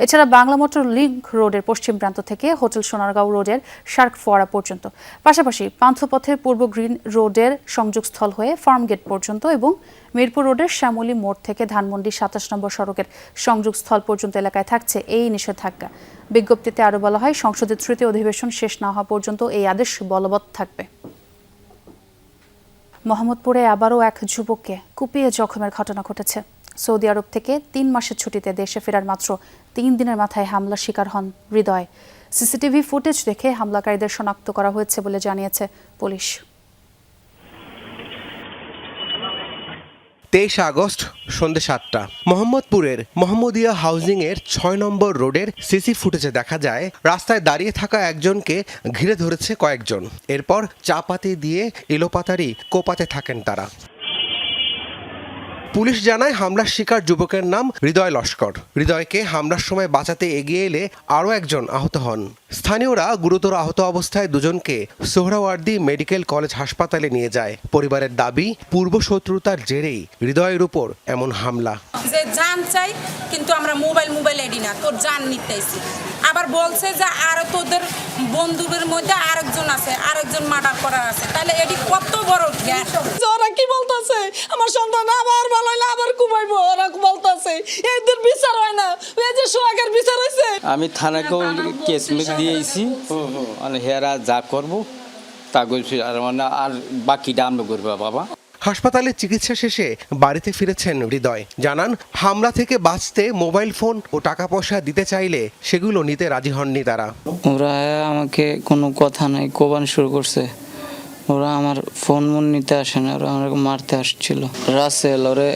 S1: এছাড়া বাংলা মোটর লিংক রোডের পশ্চিম প্রান্ত থেকে হোটেল সোনারগাঁও রোডের শার্ক ফোয়ারা পর্যন্ত, পাশাপাশি পান্থপথের পূর্ব গ্রিন রোডের সংযোগস্থল হয়ে ফার্মগেট পর্যন্ত এবং মিরপুর রোডের শ্যামলী মোড় থেকে ধানমন্ডি 27 নম্বর সড়কের সংযোগস্থল পর্যন্ত এলাকায় থাকছে এই নিষেধাজ্ঞা। বিজ্ঞপ্তিতে আরও বলা হয়, সংসদের তৃতীয় অধিবেশন শেষ না হওয়া পর্যন্ত এই আদেশ বলবৎ থাকবে। মোহাম্মদপুরে আবারও এক যুবককে কুপিয়ে জখমের ঘটনা ঘটেছে। সৌদি আরব থেকে 3 মাসের ছুটিতে দেশে ফেরার মাত্র 3 দিনের মাথায় হামলার শিকার হন হৃদয়। সিসিটিভি ফুটেজ দেখে হামলাকারীদের শনাক্ত করা হয়েছে বলে জানিয়েছে পুলিশ।
S7: 23 আগস্ট সন্ধ্যে 7টা মোহাম্মদপুরের মোহাম্মদিয়া হাউজিং এর 6 নম্বর রোডের সিসি ফুটেজে দেখা যায়, রাস্তায় দাঁড়িয়ে থাকা একজনকে ঘিরে ধরেছে কয়েকজন। এরপর চাপাতি দিয়ে এলোপাতারি কোপাতে থাকেন তারা। পুলিশ জানায়, হামলার শিকার যুবকের নাম হৃদয় লস্কর। হৃদয়কে হামলার সময় বাঁচাতে এগিয়ে এলে আরও একজন আহত হন। স্থানীয়রা গুরুতর আহত অবস্থায় দুজনকে সোহরাওয়ার্দী মেডিকেল কলেজ হাসপাতালে নিয়ে যায়। পরিবারের দাবি, পূর্বশত্রুতার জেরেই হৃদয়ের উপর এমন হামলা।
S8: যে জান চাই, কিন্তু আমরা মোবাইল এডি না, তোর জান নিতেছি। আবার বলছে যে আর তোদের বন্ধুদের মধ্যে আরেকজন আছে, আরেকজন মার্ডার করা আছে। তাহলে এটি কত বড় গ্যাস।
S9: ওরা কি বলতেছে, আমার সন্তান আবার ভালো হইলে আবার কুমাইবো, ওরা বলতেছে এদের বিচার হয় না, এই যে সোহাগের বিচার হয়েছে।
S10: আমি থানাকেও কেস দিয়েছি, হেরা যা করবো তা করছি, আর বাকিটা আমরা করবো বাবা।
S7: হাসপাতালে চিকিৎসা শেষে বাড়িতে ফিরেছেন হৃদয়। জানান, হামলা থেকে বাঁচতে মোবাইল ফোন ও টাকা পয়সা দিতে চাইলে সেগুলো নিতে রাজি হননি তারা।
S10: ওরা আমাকে কোনো কথা নাই কোবান শুরু করছে। ওরা আমার ফোন নিতে আসে না, ওরা আমাকে মারতে আসছিল। রাসেল ওরা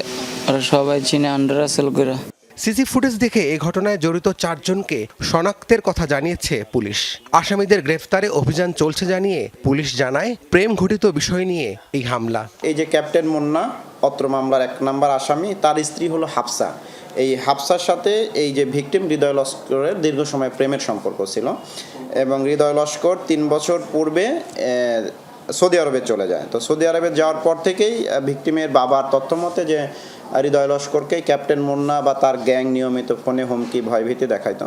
S10: সবাই চিনে, আন্ডার রাসেল করে।
S7: সিসি ফুটেজ দেখে এই ঘটনায় জড়িত 4 জনকে শনাক্তের কথা জানিয়েছে পুলিশ। আসামিদের গ্রেফতারে অভিযান চলছে জানিয়ে পুলিশ জানায়, প্রেম ঘটিত বিষয় নিয়ে এই হামলা।
S11: এই যে ক্যাপ্টেন মুন্না অত্র মামলার 1 নম্বর আসামি, তার স্ত্রী হলো হাফসা। এই হাফসার সাথে এই যে ভিকটিম হৃদয় লস্করের দীর্ঘ সময় প্রেমের সম্পর্ক ছিল এবং হৃদয় লস্কর 3 বছর পূর্বে সৌদি আরবে চলে যায়। তো সৌদি আরবে যাওয়ার পর থেকেই ভিকটিমের বাবার তথ্য মতে যে হৃদয় লস্করকে ক্যাপ্টেন মুন্না বা তার গ্যাং নিয়মিত ফোনে হুমকি ভয়ভীতি দেখাইতো।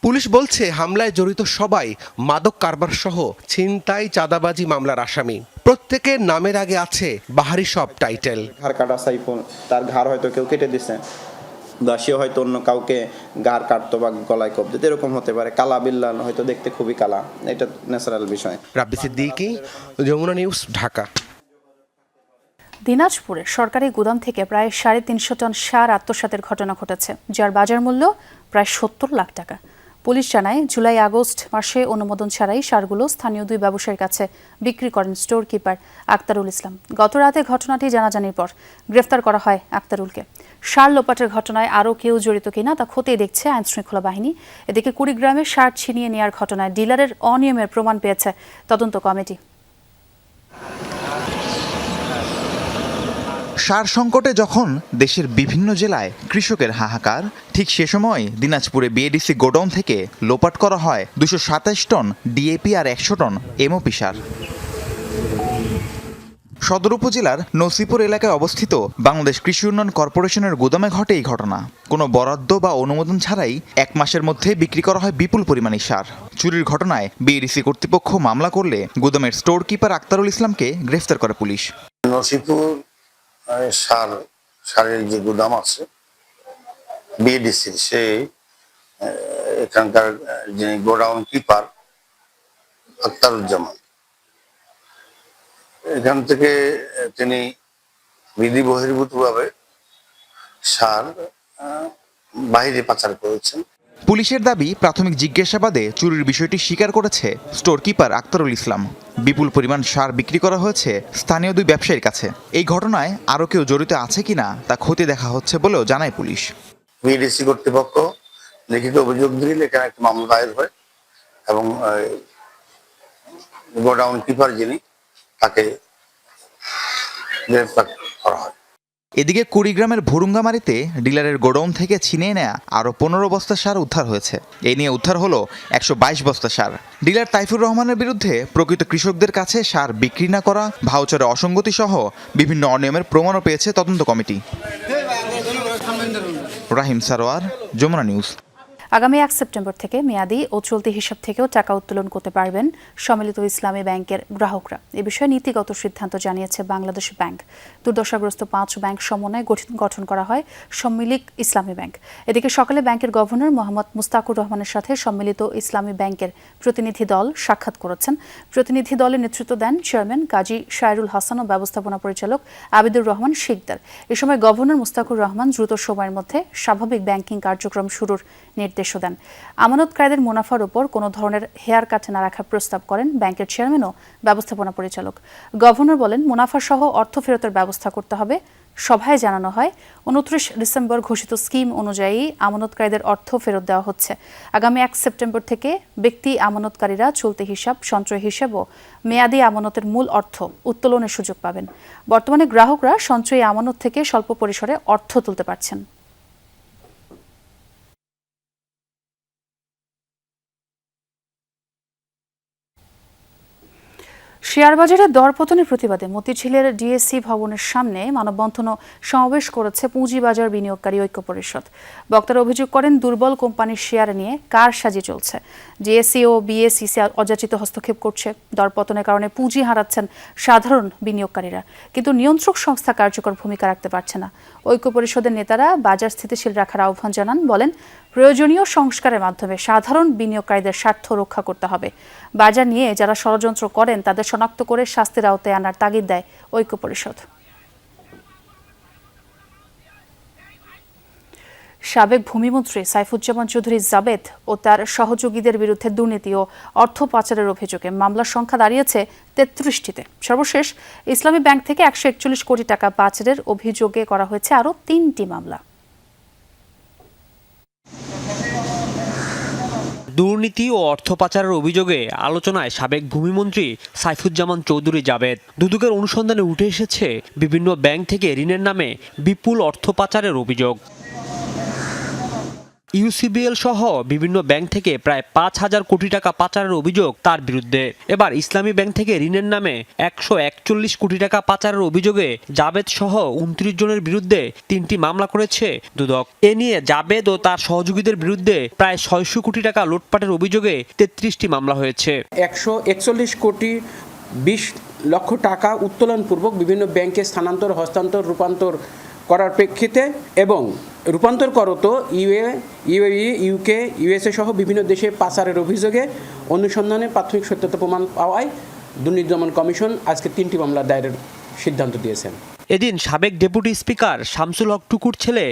S7: পুলিশ বলছে, হামলায় জড়িত সবাই মাদক কারবার সহ ছিনতাই, চাঁদাবাজি মামলার আসামি। প্রত্যেকের নামের আগে আছে বাহারি সব টাইটেল।
S11: ঘাড় কাটা সাইফুল, তার ঘাড় হয়তো কেউ কেটে দিছে, দাসীও হয়তো অন্য কাউকে ঘাড় কাটতো বা গলায় কোপ দিত, এরকম হতে পারে। কালা বিল্লাল হয়তো দেখতে খুবই কালা, এটা ন্যাচারাল বিষয়।
S7: রাব্বি সিদ্দিকী, যমুনা নিউজ, ঢাকা।
S1: দিনাজপুরে সরকারি গুদাম থেকে প্রায় 350 টন সার আত্মসাতের ঘটনা ঘটেছে, যার বাজার মূল্য প্রায় 70 লাখ টাকা। পুলিশ জানায়, জুলাই আগস্ট মাসে অনুমোদন ছাড়াই সারগুলো স্থানীয় 2 ব্যবসায়ীর কাছে বিক্রি করেন স্টোর কিপার আক্তারুল ইসলাম। গত রাতে ঘটনাটি জানাজানির পর গ্রেফতার করা হয় আক্তারুলকে। সার লোপাটের ঘটনায় আরও কেউ জড়িত কিনা তা খতিয়ে দেখছে আইনশৃঙ্খলা বাহিনী। এদিকে কুড়িগ্রামে সার ছিনিয়ে নেওয়ার ঘটনায় ডিলারের অনিয়মের প্রমাণ পেয়েছে তদন্ত কমিটি।
S12: সার সংকটে যখন দেশের বিভিন্ন জেলায় কৃষকের হাহাকার, ঠিক সে সময় দিনাজপুরে বিএডিসি গোডাউন থেকে লোপাট করা হয় 227 টন ডিএপি আর 100 টন এমওপি সার। সদর উপজেলার নসিপুর এলাকায় অবস্থিত বাংলাদেশ কৃষি উন্নয়ন কর্পোরেশনের গুদামে ঘটে এই ঘটনা। কোনো বরাদ্দ বা অনুমোদন ছাড়াই 1 মাসের মধ্যে বিক্রি করা হয় বিপুল পরিমাণে সার। চুরির ঘটনায় বিএডিসি কর্তৃপক্ষ মামলা করলে গুদামের স্টোর কিপার আক্তারুল ইসলামকে গ্রেফতার করে পুলিশ।
S3: নসিপুর সারের যে গুদাম আছে বিএডিসির, সেই এখানকার যিনি গোডাউন কিপার আক্তারুজ্জামান, এখান থেকে তিনি বিধি বহির্ভূতভাবে সার বাইরে পাচার করেছেন।
S12: পুলিশের দাবি, প্রাথমিক জিজ্ঞাসাবাদে চুরির বিষয়টি স্বীকার করেছে স্টোর কিপার আক্তারুল ইসলাম। বিপুল পরিমাণ সার বিক্রি করা হয়েছে স্থানীয় 2 ব্যবসায়ীর কাছে। এই ঘটনায় আরও কেউ জড়িত আছে কিনা তা খতিয়ে দেখা হচ্ছে বলেও জানায় পুলিশ।
S3: বিএডিসি কর্তৃপক্ষ লিখিত অভিযোগ দিলে এখানে একটা মামলা দায়ের হয় এবং গোডাউন কিপার যিনি, তাকে গ্রেফতার করা হয়।
S12: এদিকে কুড়িগ্রামের ভুরুঙ্গামারিতে ডিলারের গোডাউন থেকে ছিনিয়ে নেয়া আরও 15 বস্তা সার উদ্ধার হয়েছে। এ নিয়ে উদ্ধার হলো 122 বস্তা সার। ডিলার তাইফুর রহমানের বিরুদ্ধে প্রকৃত কৃষকদের কাছে সার বিক্রি না করা, ভাউচারে অসঙ্গতি সহ বিভিন্ন অনিয়মের প্রমাণও পেয়েছে তদন্ত কমিটি। রাহিম সারোয়ার, যমুনা নিউজ।
S1: আগামী 1 সেপ্টেম্বর থেকে মেয়াদি ও চলতি হিসাব থেকেও টাকা উত্তোলন করতে পারবেন সম্মিলিত ইসলামী ব্যাংকের গ্রাহকরা। এ বিষয়ে নীতিগত সিদ্ধান্ত জানিয়েছে বাংলাদেশ ব্যাংক। দুর্দশাগ্রস্ত 5 ব্যাংক সমন্বয়ে গঠন করা হয় সম্মিলিত ইসলামী ব্যাংক। এদিকে সকালে ব্যাংকের গভর্নর মোহাম্মদ মুস্তাকুর রহমানের সাথে সম্মিলিত ইসলামী ব্যাংকের প্রতিনিধি দল সাক্ষাৎ করেছেন। প্রতিনিধি দলের নেতৃত্ব দেন চেয়ারম্যান কাজী শায়রুল হাসান ও ব্যবস্থাপনা পরিচালক আবিদুর রহমান শিকদার। এ সময় গভর্নর মুস্তাকুর রহমান দ্রুত সময়ের মধ্যে স্বাভাবিক ব্যাংকিং কার্যক্রম শুরুর নির্দেশ দেন। আমানতকারীদের মুনাফার উপর কোনো ধরনের হেয়ার কাট না রাখার প্রস্তাব করেন ব্যাংকের চেয়ারম্যান ও ব্যবস্থাপনা পরিচালক। গভর্নর বলেন, মুনাফা সহ অর্থ ফেরতের ব্যবস্থা করতে হবে। সভায় জানানো হয় 29 ডিসেম্বর ঘোষিত স্কিম অনুযায়ী আমানতকারীদের অর্থ ফেরত দেওয়া হচ্ছে। আগামী 1 সেপ্টেম্বর থেকে ব্যক্তি আমানতকারীরা চলতি হিসাব, সঞ্চয় হিসাব ও মেয়াদি আমানতের মূল অর্থ উত্তোলনের সুযোগ পাবেন। বর্তমানে গ্রাহকরা সঞ্চয়ী আমানত থেকে স্বল্প পরিসরে অর্থ তুলতে পারছেন। শেয়ার বাজারে দরপতনের প্রতিবাদে মতিঝিলের ডিএসসি ভবনের সামনে মানববন্ধন ও সমাবেশ করেছে পুঁজিবাজার বিনিয়োগকারী ঐক্য পরিষদ। বক্তারা অভিযোগ করেন, দুর্বল কোম্পানির শেয়ার নিয়ে কারসাজি চলছে। ডিএসসি ও বিএসইসি অযাচিত হস্তক্ষেপ করছে। দরপতনের কারণে পুঁজি হারাচ্ছেন সাধারণ বিনিয়োগকারীরা, কিন্তু নিয়ন্ত্রক সংস্থা কার্যকর ভূমিকা রাখতে পারছে না। ঐক্য পরিষদের নেতারা বাজার স্থিতিশীল রাখার আহ্বান জানান। বলেন, প্রয়োজনীয় সংস্কারের মাধ্যমে সাধারণ বিনিয়োগকারীদের স্বার্থ রক্ষা করতে হবে। বাজার নিয়ে যারা ষড়যন্ত্র করেন তাদের শনাক্ত করে শাস্তির আওতায় আনার তাগিদ দেয় ঐক্য পরিষদ। সাবেক ভূমিমন্ত্রী সাইফুজ্জামান চৌধুরী জাবেদ ও তার সহযোগীদের বিরুদ্ধে দুর্নীতি ও অর্থ পাচারের অভিযোগে মামলার সংখ্যা দাঁড়িয়েছে 33টিতে। সর্বশেষ ইসলামী ব্যাংক থেকে 141 কোটি টাকা পাচারের অভিযোগে করা হয়েছে আরও 3টি মামলা।
S13: দুর্নীতি ও অর্থ পাচারের অভিযোগে আলোচনায় সাবেক ভূমিমন্ত্রী সাইফুজ্জামান চৌধুরী জাবেদ। দুদকের অনুসন্ধানে উঠে এসেছে বিভিন্ন ব্যাংক থেকে ঋণের নামে বিপুল অর্থ পাচারের অভিযোগ। ইউসিবিএল সহ বিভিন্ন ব্যাংক থেকে প্রায় 5,000 কোটি টাকা পাচারের অভিযোগ তার বিরুদ্ধে। এবার ইসলামী ব্যাংক থেকে ঋণের নামে 141 কোটি টাকা পাচারের অভিযোগে জাবেদ সহ 29 জনের বিরুদ্ধে 3টি মামলা করেছে দুদক। এ নিয়ে জাবেদ ও তার সহযোগীদের বিরুদ্ধে প্রায় 600 কোটি টাকা লুটপাটের অভিযোগে 33টি মামলা হয়েছে।
S14: 141 কোটি 20 লক্ষ টাকা উত্তোলনপূর্বক বিভিন্ন ব্যাংকে স্থানান্তর, হস্তান্তর, রূপান্তর করার প্রেক্ষিতে এবং রূপান্তর করত ইউএই, ইউকে, ইউএসএ সহ বিভিন্ন দেশে পাচারের অভিযোগে অনুসন্ধানে প্রাথমিক সত্যতা প্রমাণ পাওয়ায় দুর্নীতি দমন কমিশন আজকে 3টি মামলা দায়েরের সিদ্ধান্ত দিয়েছেন।
S13: এদিন সাবেক ডেপুটি স্পিকার শামসুল হক টুকুর ছেলে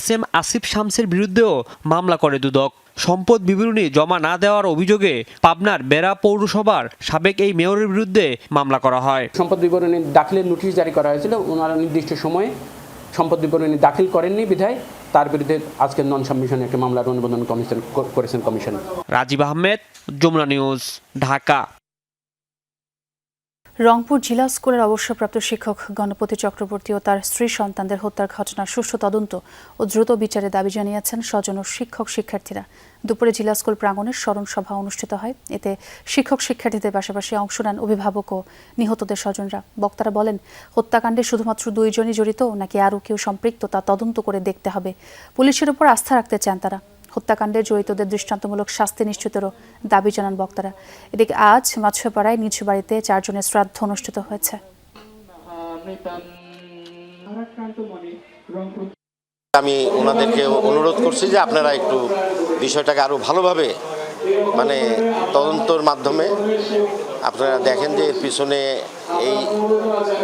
S13: SM আসিফ শামসের বিরুদ্ধেও মামলা করে দুদক। সম্পদ বিবরণী জমা না দেওয়ার অভিযোগে পাবনার বেড়া পৌরসভার সাবেক এই মেয়রের বিরুদ্ধে মামলা করা হয়।
S14: সম্পদ বিবরণী দাখিলের নোটিশ জারি করা হয়েছিল, ওনারা নির্দিষ্ট সময়ে সম্পদ বিবরণী দাখিল করেননি বিধায় তার বিরুদ্ধে আজকে নন সাবমিশনে একটা মামলার অনুমোদন করেছেন কমিশন।
S13: রাজীব আহমেদ, যমুনা নিউজ, ঢাকা।
S1: রংপুর জিলা স্কুলের অবসরপ্রাপ্ত শিক্ষক গণপতি চক্রবর্তী ও তার স্ত্রী সন্তানদের হত্যার ঘটনার সুষ্ঠু তদন্ত ও দ্রুত বিচারের দাবি জানিয়েছেন স্বজন ও শিক্ষক শিক্ষার্থীরা। দুপুরে জিলা স্কুল প্রাঙ্গণে স্মরণ সভা অনুষ্ঠিত হয়। এতে শিক্ষক শিক্ষার্থীদের পাশাপাশি অংশ নেন অভিভাবক ও নিহতদের স্বজনরা। বক্তারা বলেন, হত্যাকাণ্ডে শুধুমাত্র 2 জনই জড়িত নাকি আরও কেউ সম্পৃক্ত তা তদন্ত করে দেখতে হবে। পুলিশের উপর আস্থা রাখতে চান তারা। হত্যাকাণ্ডে জড়িতদের দৃষ্টান্তমূলক শাস্তি নিশ্চিতেরও দাবি জানান বক্তারা। এদিকে আজ মাছুয়াপাড়ায় নিজ বাড়িতে 4 জনের শ্রাদ্ধ অনুষ্ঠিত হয়েছে।
S2: আমি ওনাদেরকে অনুরোধ করছি যে আপনারা একটু বিষয়টাকে আরো ভালোভাবে তদন্তর মাধ্যমে আপনারা দেখেন যে এর পিছনে এই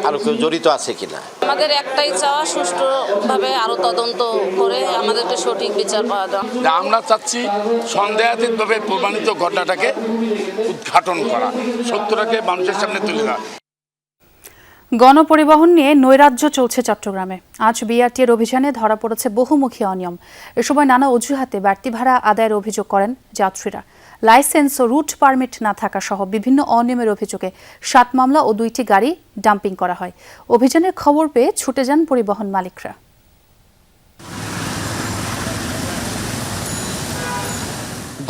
S2: আরো কেউ জড়িত আছে কিনা।
S4: আমাদের একটাই চাওয়া, সুষ্ঠুভাবে আরো তদন্ত করে আমাদেরকে সঠিক বিচার পাওয়া যায়।
S15: আমরা চাচ্ছি সন্দেহাতীতভাবে প্রমাণিত ঘটনাটাকে উদ্ঘাটন করা, সত্যটাকে মানুষের সামনে তুলে ধরা।
S1: গণপরিবহন নিয়ে নৈরাজ্য চলছে চট্টগ্রামে। আজ বিআরটিএর অভিযানে ধরা পড়েছে বহুমুখী অনিয়ম। এ সময় নানা অজুহাতে বাড়তি ভাড়া আদায়ের অভিযোগ করেন যাত্রীরা। লাইসেন্স ও রুট পারমিট না থাকা সহ বিভিন্ন অনিয়মের অভিযোগে 7 মামলা ও 2টি গাড়ি ডাম্পিং করা হয়। অভিযানের খবর পেয়ে ছুটে যান পরিবহন মালিকরা।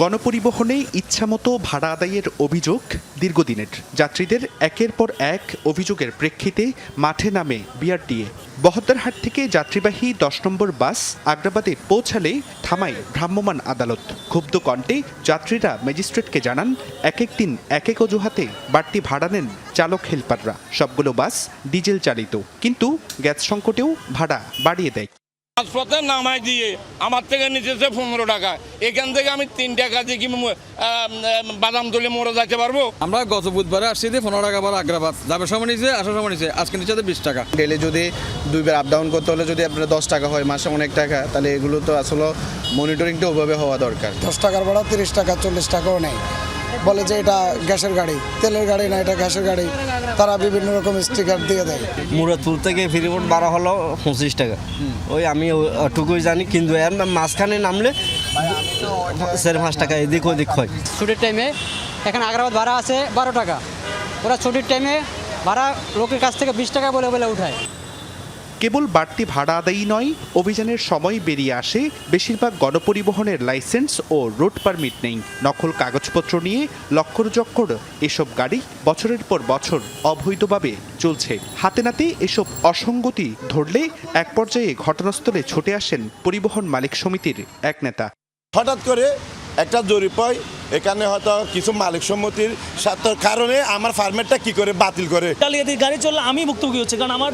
S16: গণপরিবহনে ইচ্ছামতো ভাড়া আদায়ের অভিযোগ দীর্ঘদিনের। যাত্রীদের একের পর এক অভিযোগের প্রেক্ষিতে মাঠে নামে বিআরটিএ। বহদ্দারহাট থেকে যাত্রীবাহী 10 নম্বর বাস আগ্রাবাদে পৌঁছালে থামায় ভ্রাম্যমাণ আদালত। ক্ষুব্ধ কণ্ঠে যাত্রীরা ম্যাজিস্ট্রেটকে জানান, এক দিন এক অজুহাতে বাড়তি ভাড়া নেন চালক হেলপাররা। সবগুলো বাস ডিজেল চালিত, কিন্তু গ্যাস সংকটেও ভাড়া বাড়িয়ে দেয়।
S15: হাসপাতাল নামাই দিয়ে আমার থেকে নিচেছে 15 টাকা, এখান থেকে আমি 3 টাকা দিয়ে কি বাদাম তুলে মোড়ে যাইতে পারবো?
S18: আমরা গত বুধবারে আসছি 15 টাকা ভাড়া আগ্রাবাদ, যাবার সময় নিচে আসার সময় নিচে, আজকে নিচে 20 টাকা।
S19: ডেলি যদি 2 বার আপ ডাউন করতে হলে যদি আপনার 10 টাকা হয়, মাসে অনেক টাকা, তাহলে এগুলো তো আসলে মনিটরিংটা ওভাবে হওয়া দরকার।
S20: 10 টাকার ভাড়া 30 টাকা 40 টাকাও নেই, বলে যে এটা গ্যাসের গাড়ি, তেলের গাড়ি না, এটা গ্যাসের গাড়ি। তারা বিভিন্ন রকম স্টিকার দিয়ে দেয়।
S21: মুরাদপুর থেকে ফেরিবোট ভাড়া হলো 25 টাকা, ওই আমি ওটুকুই জানি, কিন্তু এর মাঝখানে নামলে 4-5 টাকা এদিক ওদিক হয়।
S23: ছুটির টাইমে এখানে আগ্রাবাদ ভাড়া আছে 12 টাকা, ওরা ছুটির টাইমে ভাড়া লোকের কাছ থেকে 20 টাকা বলে বলে উঠায়।
S16: কেবল বাড়তি ভাড়া আদায়ই নয়, অভিযানের সময় বেরিয়ে আসে বেশিরভাগ গণপরিবহনের লাইসেন্স ও রুট পারমিট নেই। নকল কাগজপত্র নিয়ে লক্কর জক্কর এসব গাড়ি বছরের পর বছর অবৈধভাবে চলছে। হাতে নাতে এসব অসঙ্গতি ধরলে এক পর্যায়ে ঘটনাস্থলে ছুটে আসেন পরিবহন মালিক সমিতির এক নেতা।
S24: হঠাৎ করে একটা জরিপ হয়, এখানে হয়তো কিছু মালিক সম্মতির কারণে আমার ফার্মেটটা কি করে বাতিল করে।
S31: জালিয়াতি গাড়ি চললে আমি ভুক্তভোগী হচ্ছে, কারণ আমার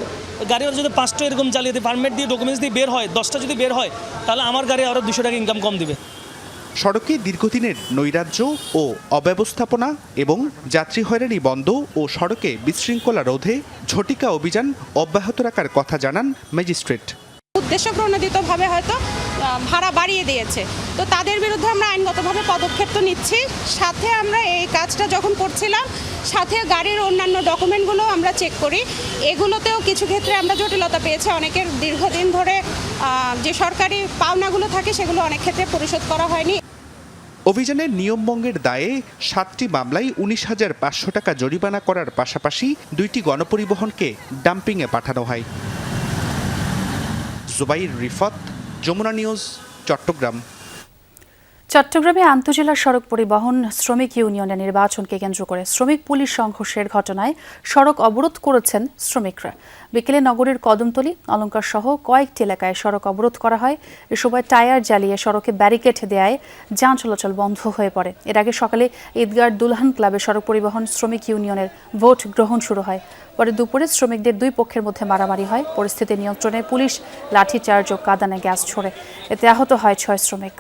S31: গাড়ি যদি 5টা এরকম জালিয়াতি ফার্মেট দিয়ে ডকুমেন্টস দিয়ে বের হয়, 10টা যদি বের হয়, তাহলে আমার গাড়ি আরও 200 টাকা ইনকাম কম দিবে।
S16: সড়কে দীর্ঘদিনের নৈরাজ্য ও অব্যবস্থাপনা এবং যাত্রী হয়রানি বন্ধ ও সড়কে বিশৃঙ্খলা রোধে ঝটিকা অভিযান অব্যাহত রাখার কথা জানান ম্যাজিস্ট্রেট।
S32: উদ্দেশ্য প্রণোদিতভাবে হয়তো ভাড়া বাড়িয়ে দিয়েছে, তো তাদের বিরুদ্ধে আমরা আইনগতভাবে পদক্ষেপ তো নিচ্ছি। সাথে আমরা এই কাজটা যখন করছিলাম, সাথে গাড়ির অন্যান্য ডকুমেন্টগুলো আমরা চেক করি। এগুলোতেও কিছু ক্ষেত্রে আমরা জটিলতা পেয়েছি। অনেকের দীর্ঘদিন ধরে যে সরকারি পাওনাগুলো থাকে সেগুলো অনেক ক্ষেত্রে পরিশোধ করা হয়নি।
S16: অভিযানের নিয়মভঙ্গের দায়ে 7টি মামলায় 19,500 টাকা জরিমানা করার পাশাপাশি 2টি গণপরিবহনকে ডাম্পিংয়ে পাঠানো হয়। জুবাইর রিফাত, যমুনা নিউজ, চট্টগ্রাম।
S1: চট্টগ্রামে আন্তঃজেলা সড়ক পরিবহন শ্রমিক ইউনিয়নের নির্বাচনকে কেন্দ্র করে শ্রমিক পুলিশ সংঘর্ষের ঘটনায় সড়ক অবরোধ করেছেন শ্রমিকরা। বিকেলে নগরীর কদমতলী, অলঙ্কার সহ কয়েকটি এলাকায় সড়ক অবরোধ করা হয়। এ সময় টায়ার জ্বালিয়ে সড়কে ব্যারিকেড দেয়, যান চলাচল বন্ধ হয়ে পড়ে। এর আগে সকালে ঈদগাহ দুলহান ক্লাবে সড়ক পরিবহন শ্রমিক ইউনিয়নের ভোট গ্রহণ শুরু হয়। পরে দুপুরে শ্রমিকদের 2 পক্ষের মধ্যে মারামারি হয়। পরিস্থিতি নিয়ন্ত্রণে পুলিশ লাঠিচার্জ ও কাঁদানে গ্যাস ছোড়ে। এতে আহত হয় 6 শ্রমিক।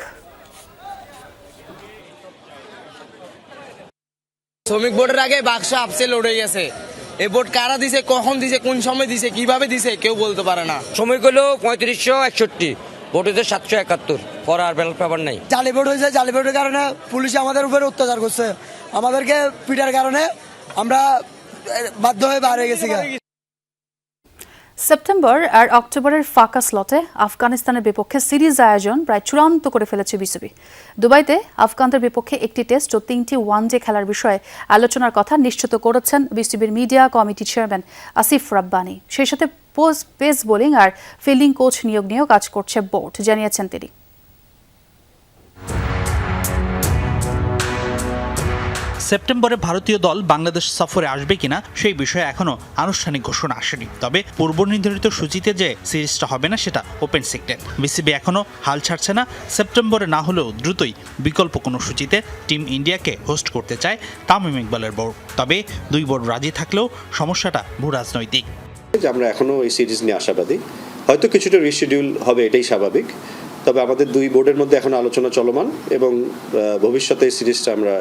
S33: শ্রমিক ভোটের আগে বাক্স আপসে লড়ে গেছে। এই ভোট কারা দিছে, কখন দিছে, কোন সময় দিছে, কিভাবে দিছে কেউ বলতে পারে না।
S34: শ্রমিক হলো 3561, ভোট হয়েছে 771, পরে আর ব্যালট পেপার নাই।
S20: জালি ভোট হয়েছে, জালি ভোটের কারণে পুলিশ আমাদের উপরে অত্যাচার করছে, আমাদেরকে পিটার কারণে আমরা বাধ্য হয়ে বাইরে গেছি।
S1: সেপ্টেম্বর আর অক্টোবরের ফাঁকা স্লটে আফগানিস্তানের বিপক্ষে সিরিজ আয়োজন প্রায় চূড়ান্ত করে ফেলেছে বিসিবি। দুবাইতে আফগানদের বিপক্ষে একটি টেস্ট ও 3টি ওয়ানডে খেলার বিষয়ে আলোচনার কথা নিশ্চিত করেছেন বিসিবির media committee chairman Asif Rabbani. সেই সাথে পেস বোলিং আর ফিল্ডিং কোচ নিয়োগ নিয়েও কাজ করছে বোর্ড, জানিয়েছেন তিনি।
S5: সেপ্টেম্বরে ভারতীয় দল বাংলাদেশ সফরে আসবে কিনা সেই বিষয়ে এখনো আনুষ্ঠানিক ঘোষণা আসেনি। তবে পূর্ব নির্ধারিত সূচিতে যে সিরিজটা হবে না সেটা ওপেন সিক্রেট। বিসিবি এখনো হাল ছাড়ছে না। সেপ্টেম্বরে না হলেও দ্রুতই বিকল্প কোনো সূচিতে টিম ইন্ডিয়াকে হোস্ট করতে চায় তামিম ইকবালের বোর্ড। তবে দুই বোর্ড রাজি থাকলেও সমস্যাটা ভূরাজনৈতিক।
S6: আমরা এখনো এই সিরিজ নিয়ে আশাবাদী, হয়তো কিছুটা রিশিডিউল হবে, এটাই স্বাভাবিক। তবে আমাদের দুই বোর্ডের মধ্যে এখন আলোচনা চলমান এবং ভবিষ্যতে এই সিরিজটা আমরা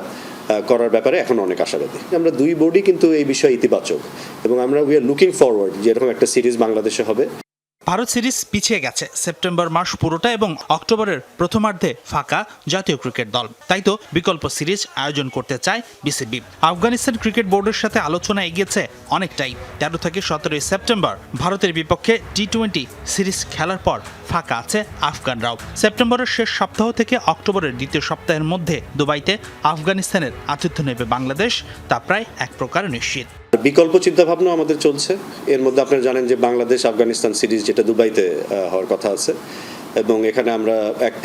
S6: করার ব্যাপারে এখন অনেক আশাবাদী। আমরা দুই বোর্ডই কিন্তু এই বিষয়ে ইতিবাচক এবং আমরা উই আর লুকিং ফরওয়ার্ড যে এরকম একটা সিরিজ বাংলাদেশে হবে।
S5: ভারত সিরিজ পিছিয়ে গেছে সেপ্টেম্বর মাস পুরোটা এবং অক্টোবরের প্রথমার্ধে ফাঁকা জাতীয় ক্রিকেট দল। তাই তো বিকল্প সিরিজ আয়োজন করতে চায় বিসিবি। আফগানিস্তান ক্রিকেট বোর্ডের সাথে আলোচনা এগিয়েছে অনেকটাই। 13 থেকে 17 সেপ্টেম্বর ভারতের বিপক্ষে টি-20 সিরিজ খেলার পর ফাঁকা আছে আফগানরাও। সেপ্টেম্বরের শেষ সপ্তাহ থেকে অক্টোবরের দ্বিতীয় সপ্তাহের মধ্যে দুবাইতে আফগানিস্তানের আতিথ্য নেবে বাংলাদেশ, তা প্রায় এক প্রকার নিশ্চিত।
S6: বিকল্প চিন্তাভাবনা আমাদের চলছে। এর মধ্যে আপনারা জানেন যে বাংলাদেশ আফগানিস্তান সিরিজ যেটা দুবাইতে হওয়ার কথা আছে এবং এখানে আমরা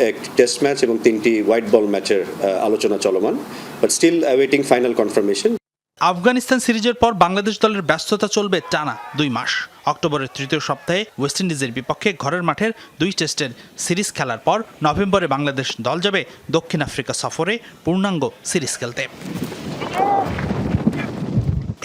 S6: এক টেস্ট ম্যাচ এবং 3টি হোয়াইট বল ম্যাচের আলোচনা চলমান, but still awaiting final confirmation.
S5: Afghanistan সিরিজের পর বাংলাদেশ দলের ব্যস্ততা চলবে টানা 2 মাস। অক্টোবরের তৃতীয় সপ্তাহে ওয়েস্ট ইন্ডিজের বিপক্ষে ঘরের মাঠের 2 টেস্টের সিরিজ খেলার পর নভেম্বরে বাংলাদেশ দল যাবে দক্ষিণ আফ্রিকা সফরে পূর্ণাঙ্গ সিরিজ খেলতে।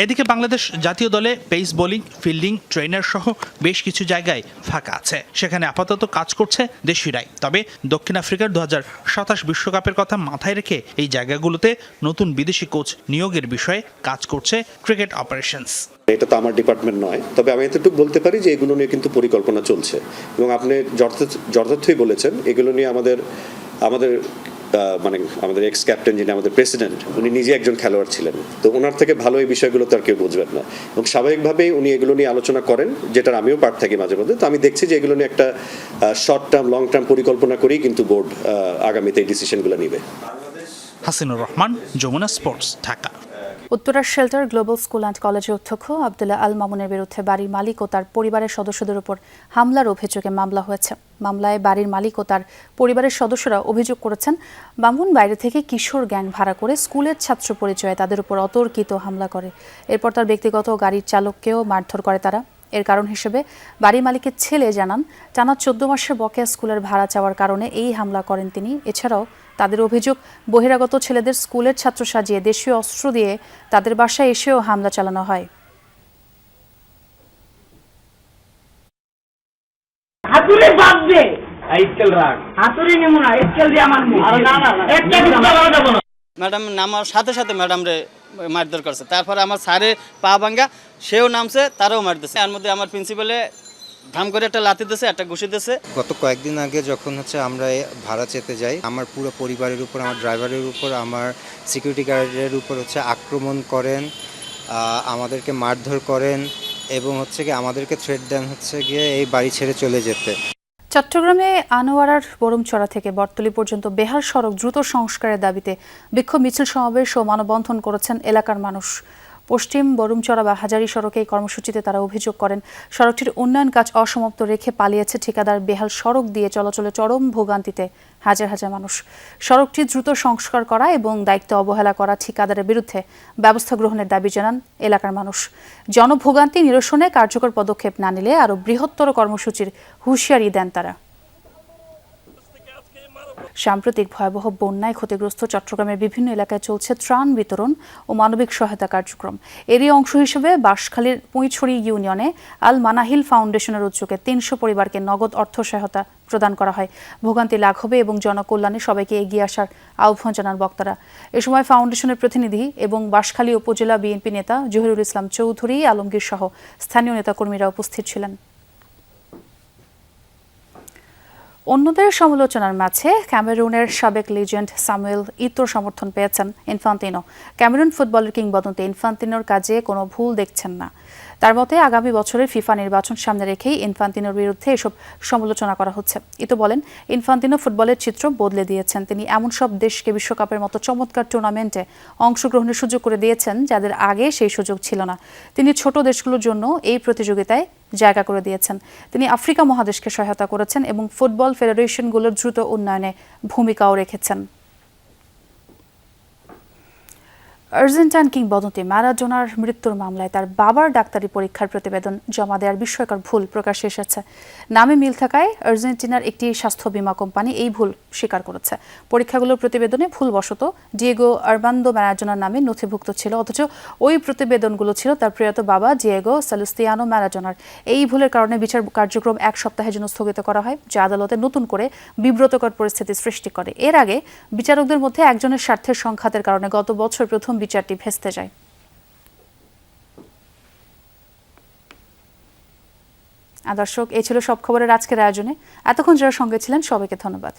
S5: এদিকে বাংলাদেশ জাতীয় দলে পেস বোলিং, ফিল্ডিং, ট্রেনার সহ বেশ কিছু জায়গায় ফাঁকা আছে। সেখানে আপাতত কাজ করছে দেশিরাই। তবে দক্ষিণ আফ্রিকার 2027 বিশ্বকাপের কথা মাথায় রেখে এই জায়গাগুলোতে নতুন বিদেশি কোচ নিয়োগের বিষয়ে কাজ করছে ক্রিকেট অপারেশনস।
S6: এটা তো আমার ডিপার্টমেন্ট নয়, তবে আমি এতটুকু বলতে পারি যে এগুলো নিয়ে কিন্তু পরিকল্পনা চলছে এবং আপনি যথার্থই বলেছেন, এগুলো নিয়ে আমাদের আমাদের এক্স ক্যাপ্টেন যিনি আমাদের প্রেসিডেন্ট, উনি নিজে একজন খেলোয়াড় ছিলেন, তো ওনার থেকে ভালো এই বিষয়গুলো তো আর কেউ বুঝবেন না এবং স্বাভাবিকভাবেই উনি এগুলো নিয়ে আলোচনা করেন, যেটার আমিও পার্ট থাকি মাঝে মধ্যে। তো আমি দেখছি যে এগুলো নিয়ে একটা শর্ট টার্ম লং টার্ম পরিকল্পনা করেই কিন্তু বোর্ড আগামীতে এই ডিসিশনগুলো নেবে।
S5: Hasinur Rahman, Jamuna sports, Dhaka.
S1: Uttara shelter global school and কলেজের অধ্যক্ষ আব্দুল্লাহ আল মামুনের বিরুদ্ধে বাড়ির মালিক ও তার পরিবারের সদস্যদের উপর হামলার অভিযোগে মামলা হয়েছে। মামলায় বাড়ির মালিক ও তার পরিবারের সদস্যরা অভিযোগ করেছেন, মামুন বাইরে থেকে কিশোর গ্যাং ভাড়া করে স্কুলের ছাত্র পরিচয়ে তাদের উপর অতর্কিত হামলা করে। এরপর তার ব্যক্তিগত গাড়ির চালককেও মারধর করে তারা। এর কারণ হিসেবে বাড়ি মালিকের ছেলে জানান, টানা 14 মাসের বকেয়া স্কুলের ভাড়া চাওয়ার কারণে এই হামলা করেন তিনি। এছাড়াও তাদের অভিযোগ, বহিরাগত ছেলেদের স্কুলের ছাত্র সাজিয়ে দেশীয় অস্ত্র দিয়ে তাদের বাসায় এসেও হামলা চালানো হয়।
S8: ম্যাডাম নামার সাথে সাথে ম্যাডাম রে মারধর করছে। তারপরে আমার স্যারে পা ভাঙ্গা, সেও নামছে, তারও মারতেছে। এর মধ্যে আমার প্রিন্সিপালে ধাম করে একটা লাথি দিয়েছে, একটা ঘুষি দিয়েছে।
S9: গত কয়েকদিন আগে যখন আমরা ভাড়া চেতে যাই, আমার পুরো পরিবারের উপর, আমার ড্রাইভারের উপর, আমার সিকিউরিটি গার্ডের উপর আক্রমণ করেন, আমাদেরকে মারধর করেন এবং আমাদেরকে থ্রেট দেন গিয়ে এই বাড়ি ছেড়ে চলে যেতে।
S1: চট্টগ্রামে আনোয়ারার বরুমচড়া থেকে বটতলী পর্যন্ত বেহাল সড়ক দ্রুত সংস্কারের দাবিতে বিক্ষোভ মিছিল, সমাবেশ ও মানববন্ধন করেছেন এলাকার মানুষ। পশ্চিম বরুমচড়া বা হাজারী সড়কে এই কর্মসূচিতে তারা অভিযোগ করেন, সড়কটির উন্নয়ন কাজ অসমাপ্ত রেখে পালিয়েছে ঠিকাদার। বেহাল সড়ক দিয়ে চলাচলে চরম ভোগান্তিতে হাজার হাজার মানুষ। সড়কটি দ্রুত সংস্কার করা এবং দায়িত্ব অবহেলা করা ঠিকাদারের বিরুদ্ধে ব্যবস্থা গ্রহণের দাবি জানান এলাকার মানুষ। জনভোগান্তি নিরসনে কার্যকর পদক্ষেপ না নিলে আরও বৃহত্তর কর্মসূচির হুঁশিয়ারি দেন তারা। সাম্প্রতিক ভয়াবহ বন্যায় ক্ষতিগ্রস্ত চট্টগ্রামের বিভিন্ন এলাকায় চলছে ত্রাণ বিতরণ ও মানবিক সহায়তা কার্যক্রম। এরই অংশ হিসেবে বাঁশখালীর পুঁইছড়ি ইউনিয়নে আল মানাহিল ফাউন্ডেশনের উদ্যোগে 300 পরিবারকে নগদ অর্থ সহায়তা প্রদান করা হয়। ভোগান্তি লাঘবে এবং জনকল্যাণে সবাইকে এগিয়ে আসার আহ্বান জানান বক্তারা। এ সময় ফাউন্ডেশনের প্রতিনিধি এবং বাঁশখালী উপজেলা বিএনপি নেতা জহিরুল ইসলাম চৌধুরী, আলমগীর সহ স্থানীয় নেতাকর্মীরা উপস্থিত ছিলেন। অন্যদের সমালোচনার মাঝে ক্যামেরুনের সাবেক লিজেন্ড সামুয়েল ইতোর সমর্থন পেয়েছেন ইনফান্তিনো। ক্যামেরুন ফুটবলের কিংবদন্তি ইনফান্তিনোর কাজে কোনো ভুল দেখছেন না। তার মতে আগামী বছরের ফিফা নির্বাচন সামনে রেখেই ইনফান্তিনোর বিরুদ্ধে এসব সমালোচনা করা হচ্ছে। ইতো বলেন, ইনফান্তিনো ফুটবলের চিত্র বদলে দিয়েছেন। তিনি এমন সব দেশকে বিশ্বকাপের মতো চমৎকার টুর্নামেন্টে অংশগ্রহণের সুযোগ করে দিয়েছেন যাদের আগে সেই সুযোগ ছিল না। তিনি ছোট দেশগুলোর জন্য এই প্রতিযোগিতায় জায়গা করে দিয়েছেন। তিনি আফ্রিকা মহাদেশকে সহায়তা করেছেন এবং ফুটবল ফেডারেশনগুলোর দ্রুত উন্নয়নে ভূমিকাও রেখেছেন। আর্জেন্টাইন কিংবদন্তি ম্যারাডোনার মৃত্যুর মামলায় তার বাবার ডাক্তারি পরীক্ষার প্রতিবেদন জমা দেওয়ার বিস্ময়কর ভুল প্রকাশ্যে এসেছে। নামে মিল থাকায় আর্জেন্টিনার একটি স্বাস্থ্য বীমা কোম্পানি এই ভুল স্বীকার করেছে। পরীক্ষাগুলোর প্রতিবেদনে ভুলবশত ডিয়েগো আর্মান্দো ম্যারাডোনার নামে নথিভুক্ত ছিল, অথচ ওই প্রতিবেদনগুলো ছিল তার প্রয়াত বাবা ডিয়েগো সেলুস্তিয়ানো ম্যারাডোনার। এই ভুলের কারণে বিচার কার্যক্রম 1 সপ্তাহের জন্য স্থগিত করা হয়, যা আদালতে নতুন করে বিব্রতকর পরিস্থিতি সৃষ্টি করে। এর আগে বিচারকদের মধ্যে একজনের স্বার্থের সংঘাতের কারণে গত বছর প্রথম বিচারটি ভেস্তে যায়। দর্শক, এই ছিল সব খবরের আজকের আয়োজনে। এতক্ষণ যারা সঙ্গে ছিলেন সবাইকে ধন্যবাদ।